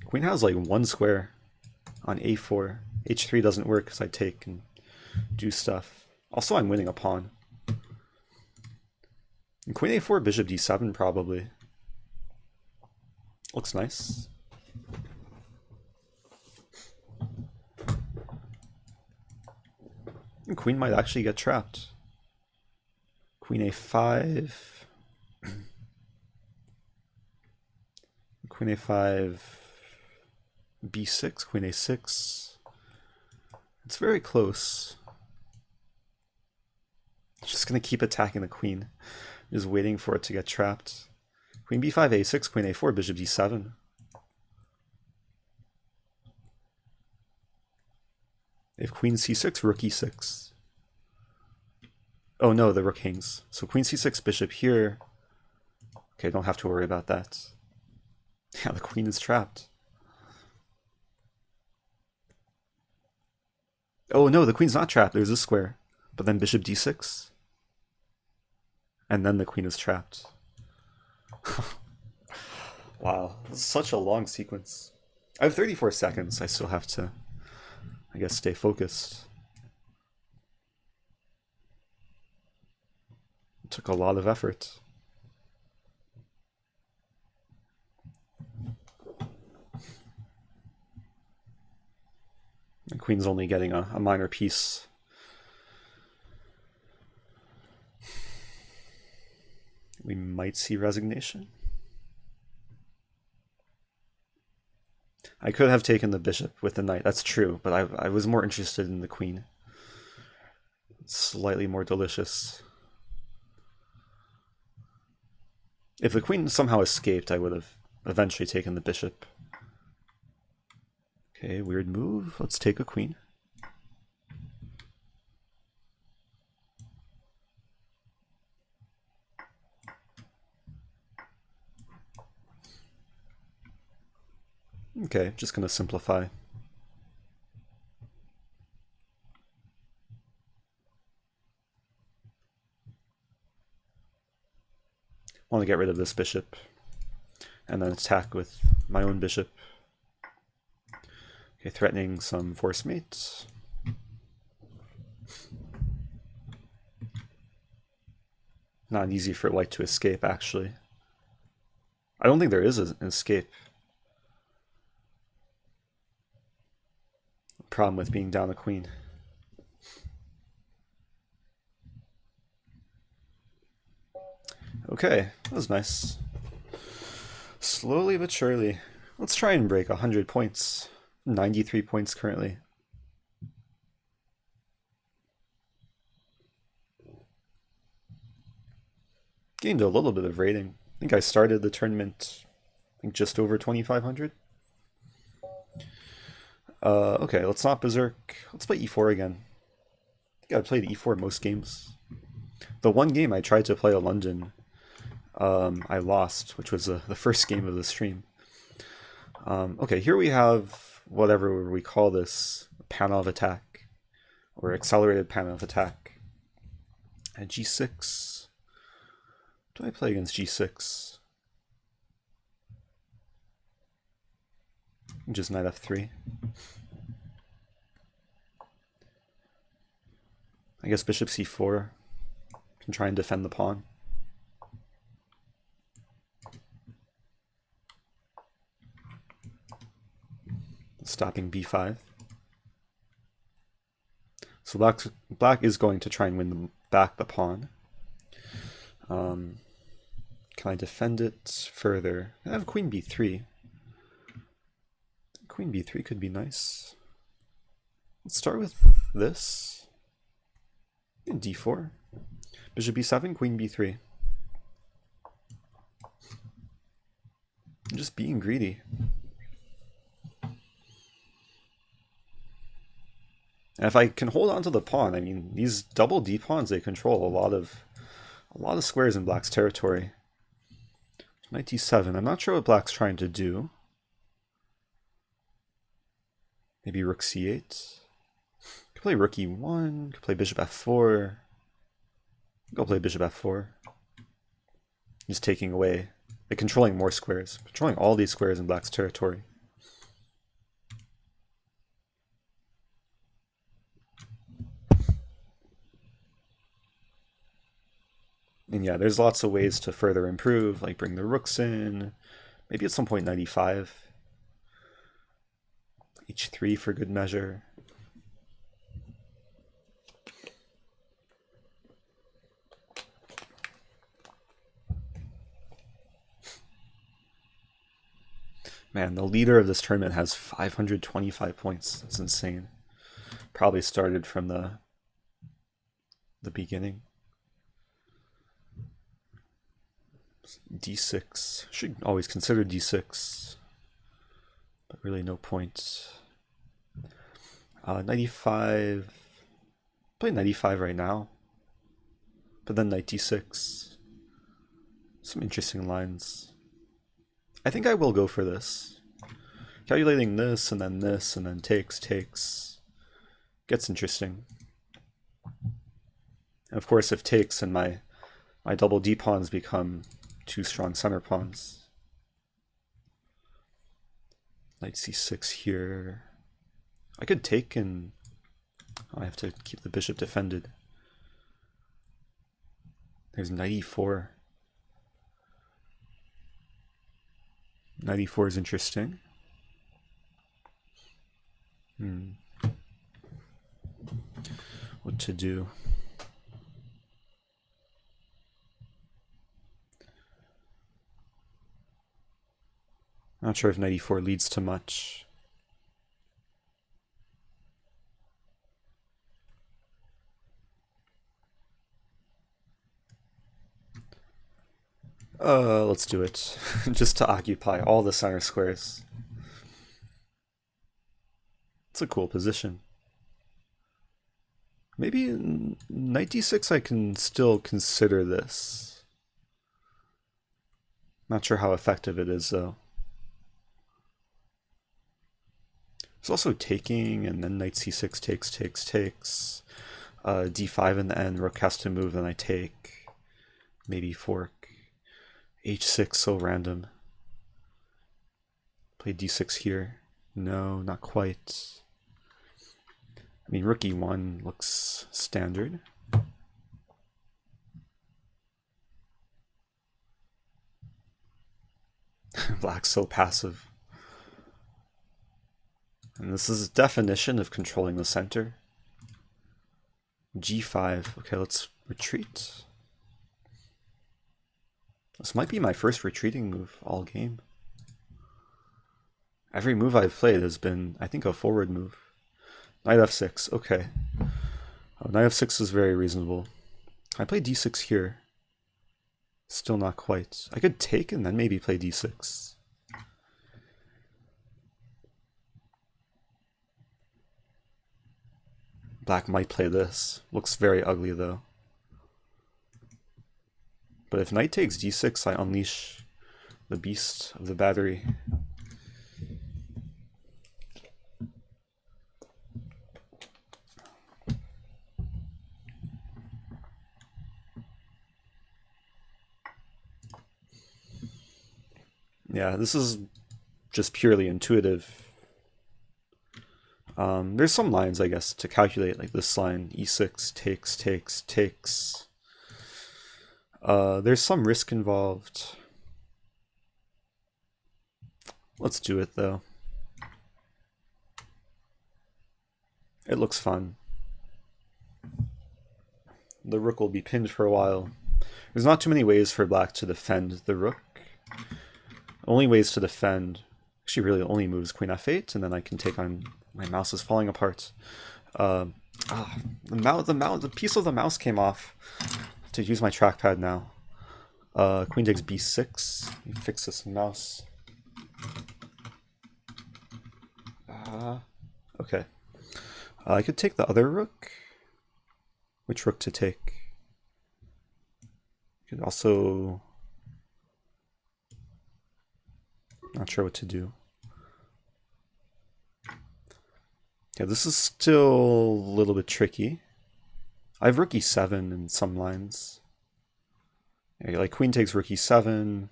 Queen has like one square on a4. h3 doesn't work because I take and do stuff. Also, I'm winning a pawn. And queen a4, bishop d7 probably. Looks nice. And queen might actually get trapped. Queen a5. Queen a5. b6, queen a6. It's very close. Just gonna keep attacking the queen. Just waiting for it to get trapped. Queen b5, a6, queen a4, bishop d7. If queen c6, rook e6. Oh no, the rook hangs. So queen c6, bishop here. Okay, don't have to worry about that. Yeah, the queen is trapped. Oh no, the queen's not trapped. There's a square. But then bishop d6. And then the queen is trapped. Wow, this is such a long sequence. I have 34 seconds. I still have to, I guess, stay focused. It took a lot of effort. The queen's only getting a minor piece. We might see resignation. I could have taken the bishop with the knight, that's true, but I was more interested in the queen. It's slightly more delicious. If the queen somehow escaped, I would have eventually taken the bishop. Okay, weird move. Let's take a queen. Okay, just gonna simplify. Want to get rid of this bishop and then attack with my own bishop. Okay, threatening some force mates. Not easy for white to escape, actually. I don't think there is an escape. Problem with being down a queen. Okay, that was nice. Slowly but surely. Let's try and break 100 points. 93 points currently. Gained a little bit of rating. I think I started the tournament, I think just over 2,500. Okay, let's not berserk. Let's play e4 again. I think I played e4 most games. The one game I tried to play a London, I lost, which was the first game of the stream. Okay, here we have whatever we call this, Panov Attack, or accelerated Panov Attack. At g6. What do I play against g6? Just knight f3. I guess bishop c4. Can try and defend the pawn. Stopping b5. So black is going to try and win back the pawn. Can I defend it further? I have queen b3. Queen b3 could be nice. Let's start with this. And d4. Bishop b7, queen b3. I'm just being greedy. And if I can hold on to the pawn, I mean, these double d pawns, they control a lot of squares in black's territory. Knight d7. I'm not sure what black's trying to do. Maybe rook c8. Could play rook e1. Could play bishop f4. Go play bishop f4. Just taking away, like controlling more squares. Controlling all these squares in black's territory. And yeah, there's lots of ways to further improve, like bring the rooks in, maybe at some point knight e5, h3 for good measure. Man, the leader of this tournament has 525 points. That's insane. Probably started from the beginning. d6. Should always consider d6. But really no point. 95. Play 95 right now. But then knight d6. Some interesting lines. I think I will go for this. Calculating this, and then takes. Gets interesting. And of course, if takes and my double d pawns become two strong center pawns. Knight c6 here. I could take and I have to keep the bishop defended. There's knight e4. Knight e4 is interesting. What to do? Not sure if knight e4 leads to much. Let's do it. Just to occupy all the center squares. It's a cool position. Maybe knight d6 I can still consider this. Not sure how effective it is though. There's also taking, and then knight c6 takes. d5 in the end, rook has to move, then I take. Maybe fork. h6, so random. Play d6 here. No, not quite. I mean, rook e1 looks standard. Black's so passive. And this is a definition of controlling the center. g5. Okay, let's retreat. This might be my first retreating move all game. Every move I've played has been, I think, a forward move. Knight f6, okay. Oh, knight f6 is very reasonable. I play d6 here. Still not quite. I could take and then maybe play d6. Black might play this. Looks very ugly though. But if knight takes d6, I unleash the beast of the battery. Yeah, this is just purely intuitive. There's some lines, I guess, to calculate, like this line, e6, takes. There's some risk involved. Let's do it, though. It looks fun. The rook will be pinned for a while. There's not too many ways for black to defend the rook. Only ways to defend, actually really only moves queen f8, and then I can take on, my mouse is falling apart. The piece of the mouse came off. I have to use my trackpad now. Queen takes b6. Let me fix this mouse. Okay. I could take the other rook. Which rook to take? I could also... Not sure what to do. Yeah, this is still a little bit tricky. I have rook e7 in some lines. Yeah, like queen takes rook e7.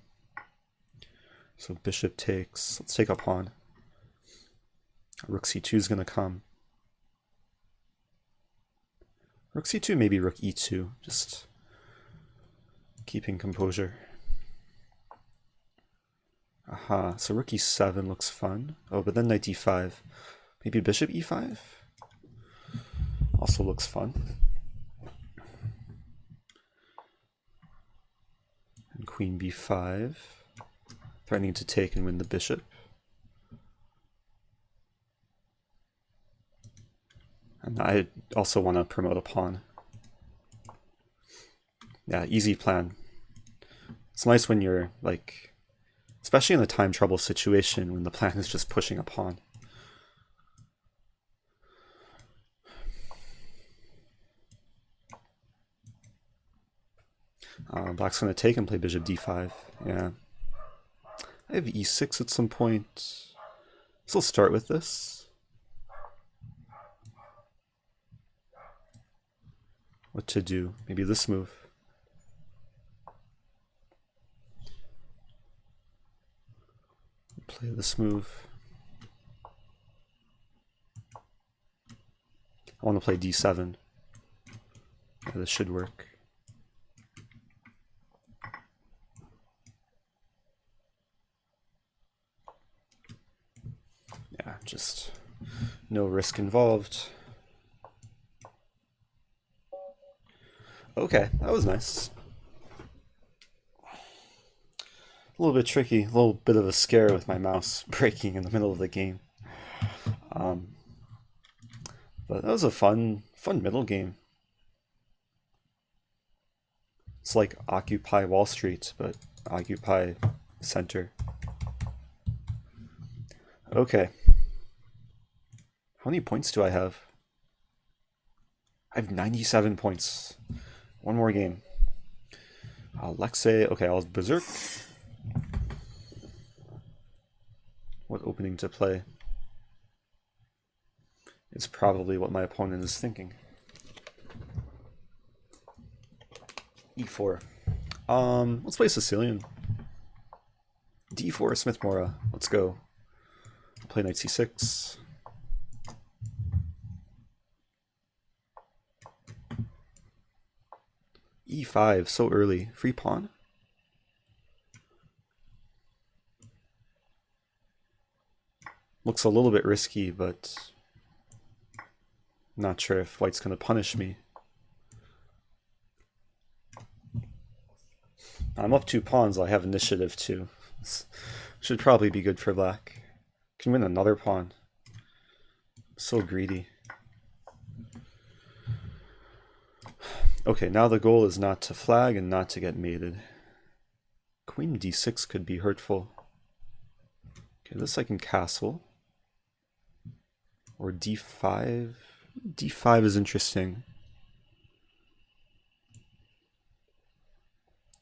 So bishop takes. Let's take a pawn. Rook c2 is going to come. Rook c2, maybe rook e2. Just Keeping composure. Aha, so rook e7 looks fun. Oh, but then knight d5. Maybe bishop e5? Also looks fun. And queen b5. Threatening to take and win the bishop. And I also want to promote a pawn. Yeah, easy plan. It's nice when you're, like, especially in a time trouble situation when the plan is just pushing a pawn. Black's going to take and play bishop d5. Yeah. I have e6 at some point. So I'll start with this. What to do? Maybe this move. Play this move. I want to play d7. Yeah, this should work. Yeah, just no risk involved. Okay, that was nice. A little bit tricky, a little bit of a scare with my mouse breaking in the middle of the game. But that was a fun middle game. It's like Occupy Wall Street, but Occupy Center. Okay. How many points do I have? I have 97 points. One more game. Alexei, okay, I'll Berserk. What opening to play? It's probably what my opponent is thinking. E4. Let's play Sicilian. D4, Smith Morra. Let's go. Play knight c6. E5, so early. Free pawn? Looks a little bit risky, but not sure if white's going to punish me. I'm up 2 pawns, I have initiative too. This should probably be good for black. Can win another pawn. So greedy. Okay, now the goal is not to flag and not to get mated. Queen d6 could be hurtful. Okay, this I can castle. Or d5. d5 is interesting.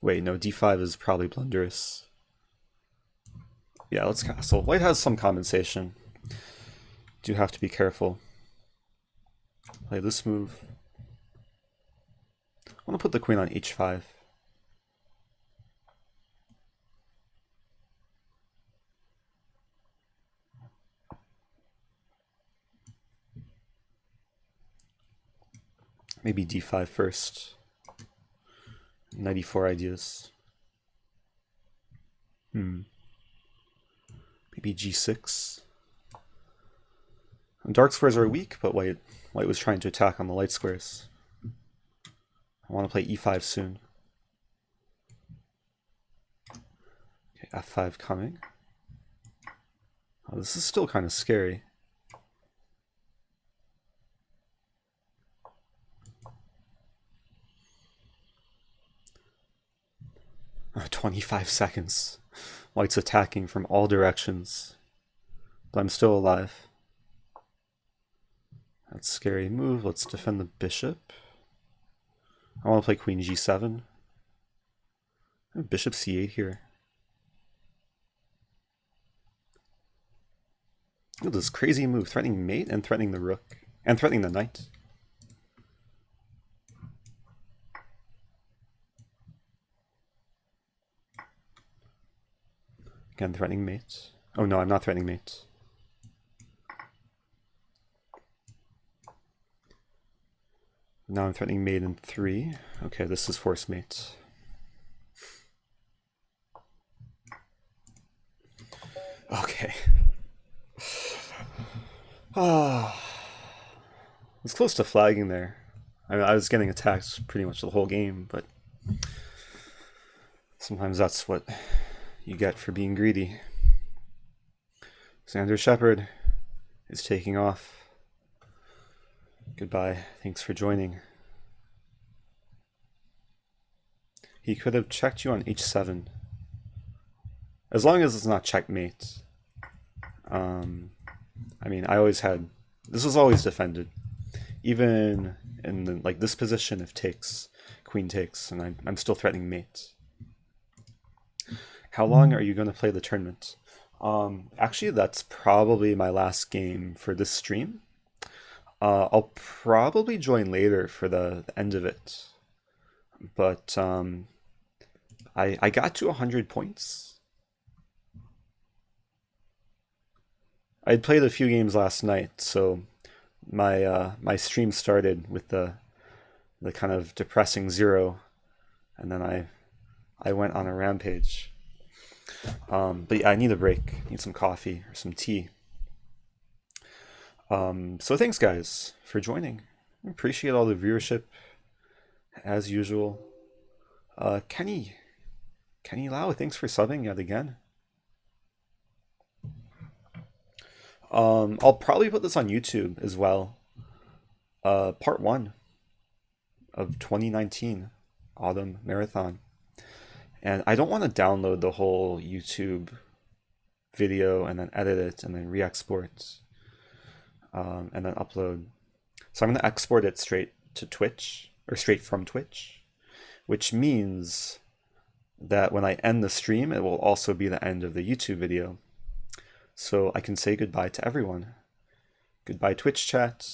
Wait, no, d5 is probably blunderous. Yeah, let's castle. White has some compensation. Do have to be careful. Play this move. I want to put the queen on h5. Maybe d5 first. 94 ideas. Maybe g6. Dark squares are weak, but white was trying to attack on the light squares. I want to play e5 soon. Okay, f5 coming. Oh, this is still kind of scary. 25 seconds. White's attacking from all directions. But I'm still alive. That's a scary move. Let's defend the bishop. I want to play queen g7. I have bishop c8 here. Look at this crazy move, threatening mate and threatening the rook. And threatening the knight. Again, threatening mate. Oh no, I'm not threatening mate. Now I'm threatening mate in 3. Okay, this is force mate. Okay. Ah, it's close to flagging there. I mean, I was getting attacked pretty much the whole game, but sometimes that's what you get for being greedy. Xander Shepard is taking off. Goodbye. Thanks for joining. He could have checked you on h7. As long as it's not checkmate. I mean, I always had... This was always defended. Even in the, like this position, if takes, queen takes, and I'm still threatening mate. How long are you going to play the tournament? Actually, that's probably my last game for this stream. I'll probably join later for the end of it. But I got to 100 points. I'd played a few games last night, so my stream started with the kind of depressing 0, and then I went on a rampage. But yeah, I need a break. Need some coffee or some tea. So thanks guys for joining. I appreciate all the viewership as usual. Kenny Lau, thanks for subbing yet again. I'll probably put this on YouTube as well. Part 1 of 2019 Autumn Marathon. And I don't want to download the whole YouTube video and then edit it and then re-export and then upload. So I'm going to export it straight to Twitch, or straight from Twitch, which means that when I end the stream, it will also be the end of the YouTube video. So I can say goodbye to everyone. Goodbye Twitch chat.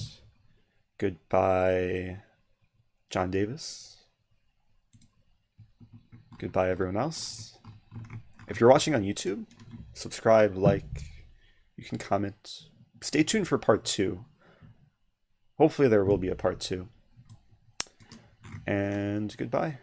Goodbye John Davis. Goodbye everyone else. If you're watching on YouTube, subscribe, like, you can comment. Stay tuned for part 2. Hopefully there will be a part 2. And goodbye.